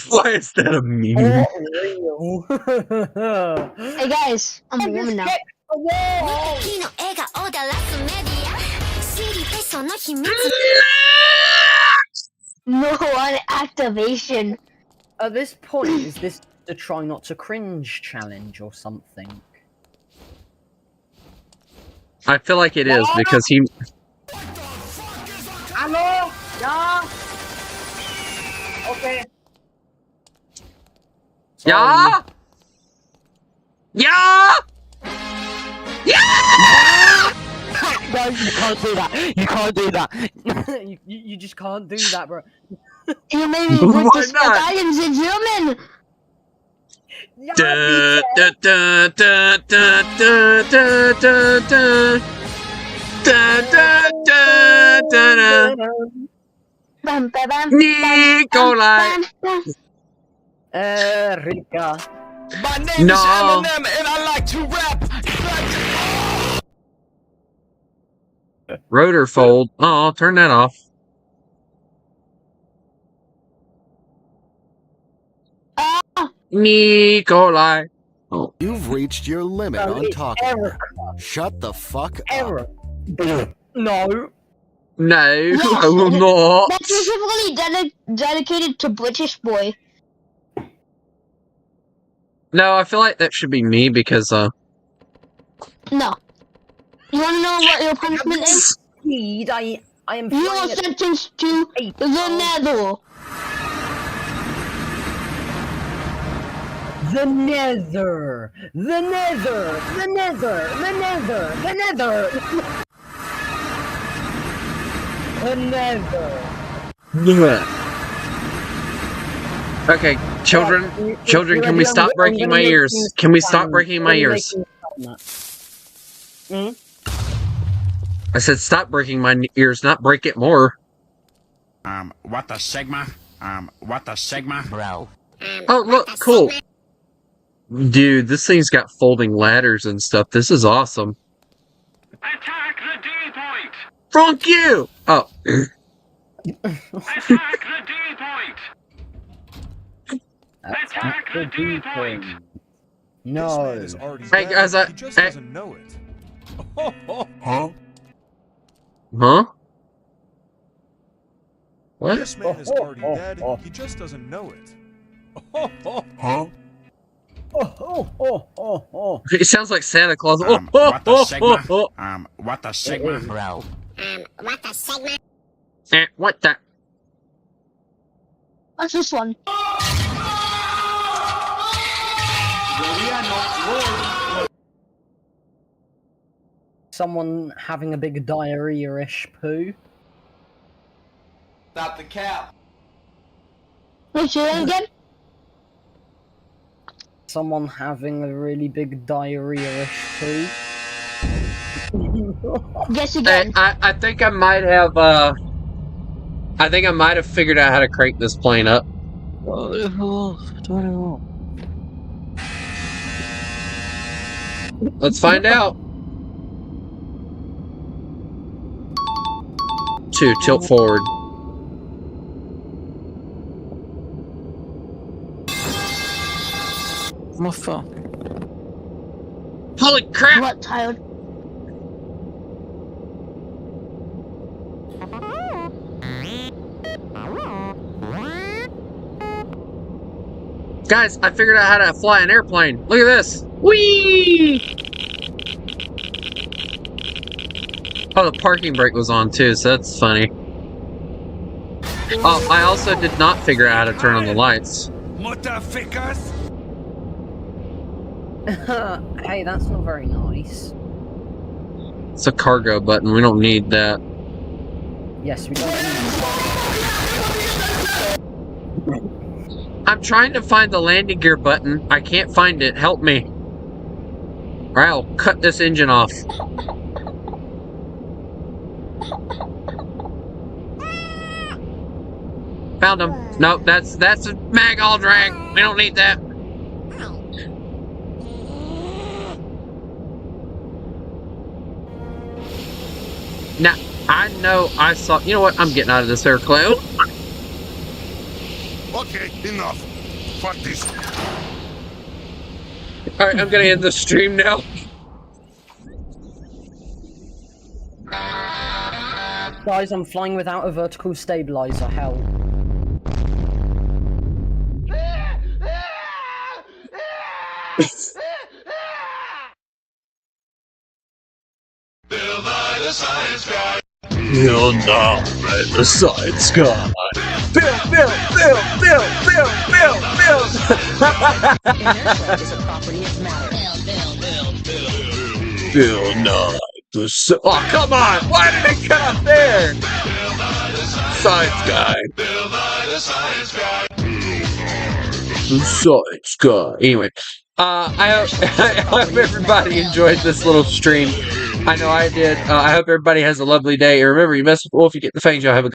Why is that a meme? Hey guys, I'm a woman now. No on activation. At this point, is this the try not to cringe challenge or something? I feel like it is because he. Hello? Yeah? Okay. Yeah. No, you can't do that. You can't do that. you just can't do that, bro. You made me Why put the not? Italians in German. Bam, bam, bam, Nikolai. Erika. My name No. is Eminem and I like to rap. Rotor fold. Oh, turn that off. Nikolai. Oh. You've reached your limit No, on it's talking. Erica. Shut the fuck up. Error. No. No, Yes. I will not. That's specifically dedicated to British boy. No, I feel like that should be me because No. You want to know what your punishment is? Indeed, I am You are flying at sentenced to the nether. the nether. The nether. The nether. The nether. The nether. The nether. Okay, children, can we stop breaking my ears? Can we stop breaking my ears? I said stop breaking my ears, not break it more. What the Sigma? What the Sigma? Bro. Oh, look, cool. Dude, this thing's got folding ladders and stuff. This is awesome. Attack the D point! Fuck you! Oh. Attack the D point! Attack the D point! No. Hey guys, he just doesn't know it. Huh? What? This man is already dead. He just doesn't know it. Huh? Oh. It sounds like Santa Claus. What the Sigma? What the Sigma? Bro. What the segment? What the? What's this one? Someone having a big diarrhea-ish poo. Stop the cap. Wait, say that again? someone having a really big diarrhea-ish poo? Guess again. I think I might have figured out how to crank this plane up. Let's find out. 2, tilt forward. What the? Holy crap! What, child? Guys, I figured out how to fly an airplane. Look at this. Whee! Oh, the parking brake was on too, so that's funny. Oh, I also did not figure out how to turn on the lights. Motherfuckers! Hey, that's not very nice. It's a cargo button. We don't need that. Yes, we don't need. I'm trying to find the landing gear button. I can't find it. Help me. Or I'll cut this engine off. Found him. Nope, that's a mag all drag. We don't need that. Now, I know I saw... You know what? I'm getting out of this airplane. Okay, enough. Fuck this. Alright, I'm gonna end the stream now. Guys, I'm flying without a vertical stabilizer. Hell. Build by the science guy. Build now by the science guy. Build. is a property of matter. Build now the science. Oh, come on! Why did it cut off there? Science guy. Build by the science guy. The science guy. Anyway, I hope everybody enjoyed this little stream. I know I did. I hope everybody has a lovely day. And remember, you mess with Wolf, you get the fangs. Y'all have a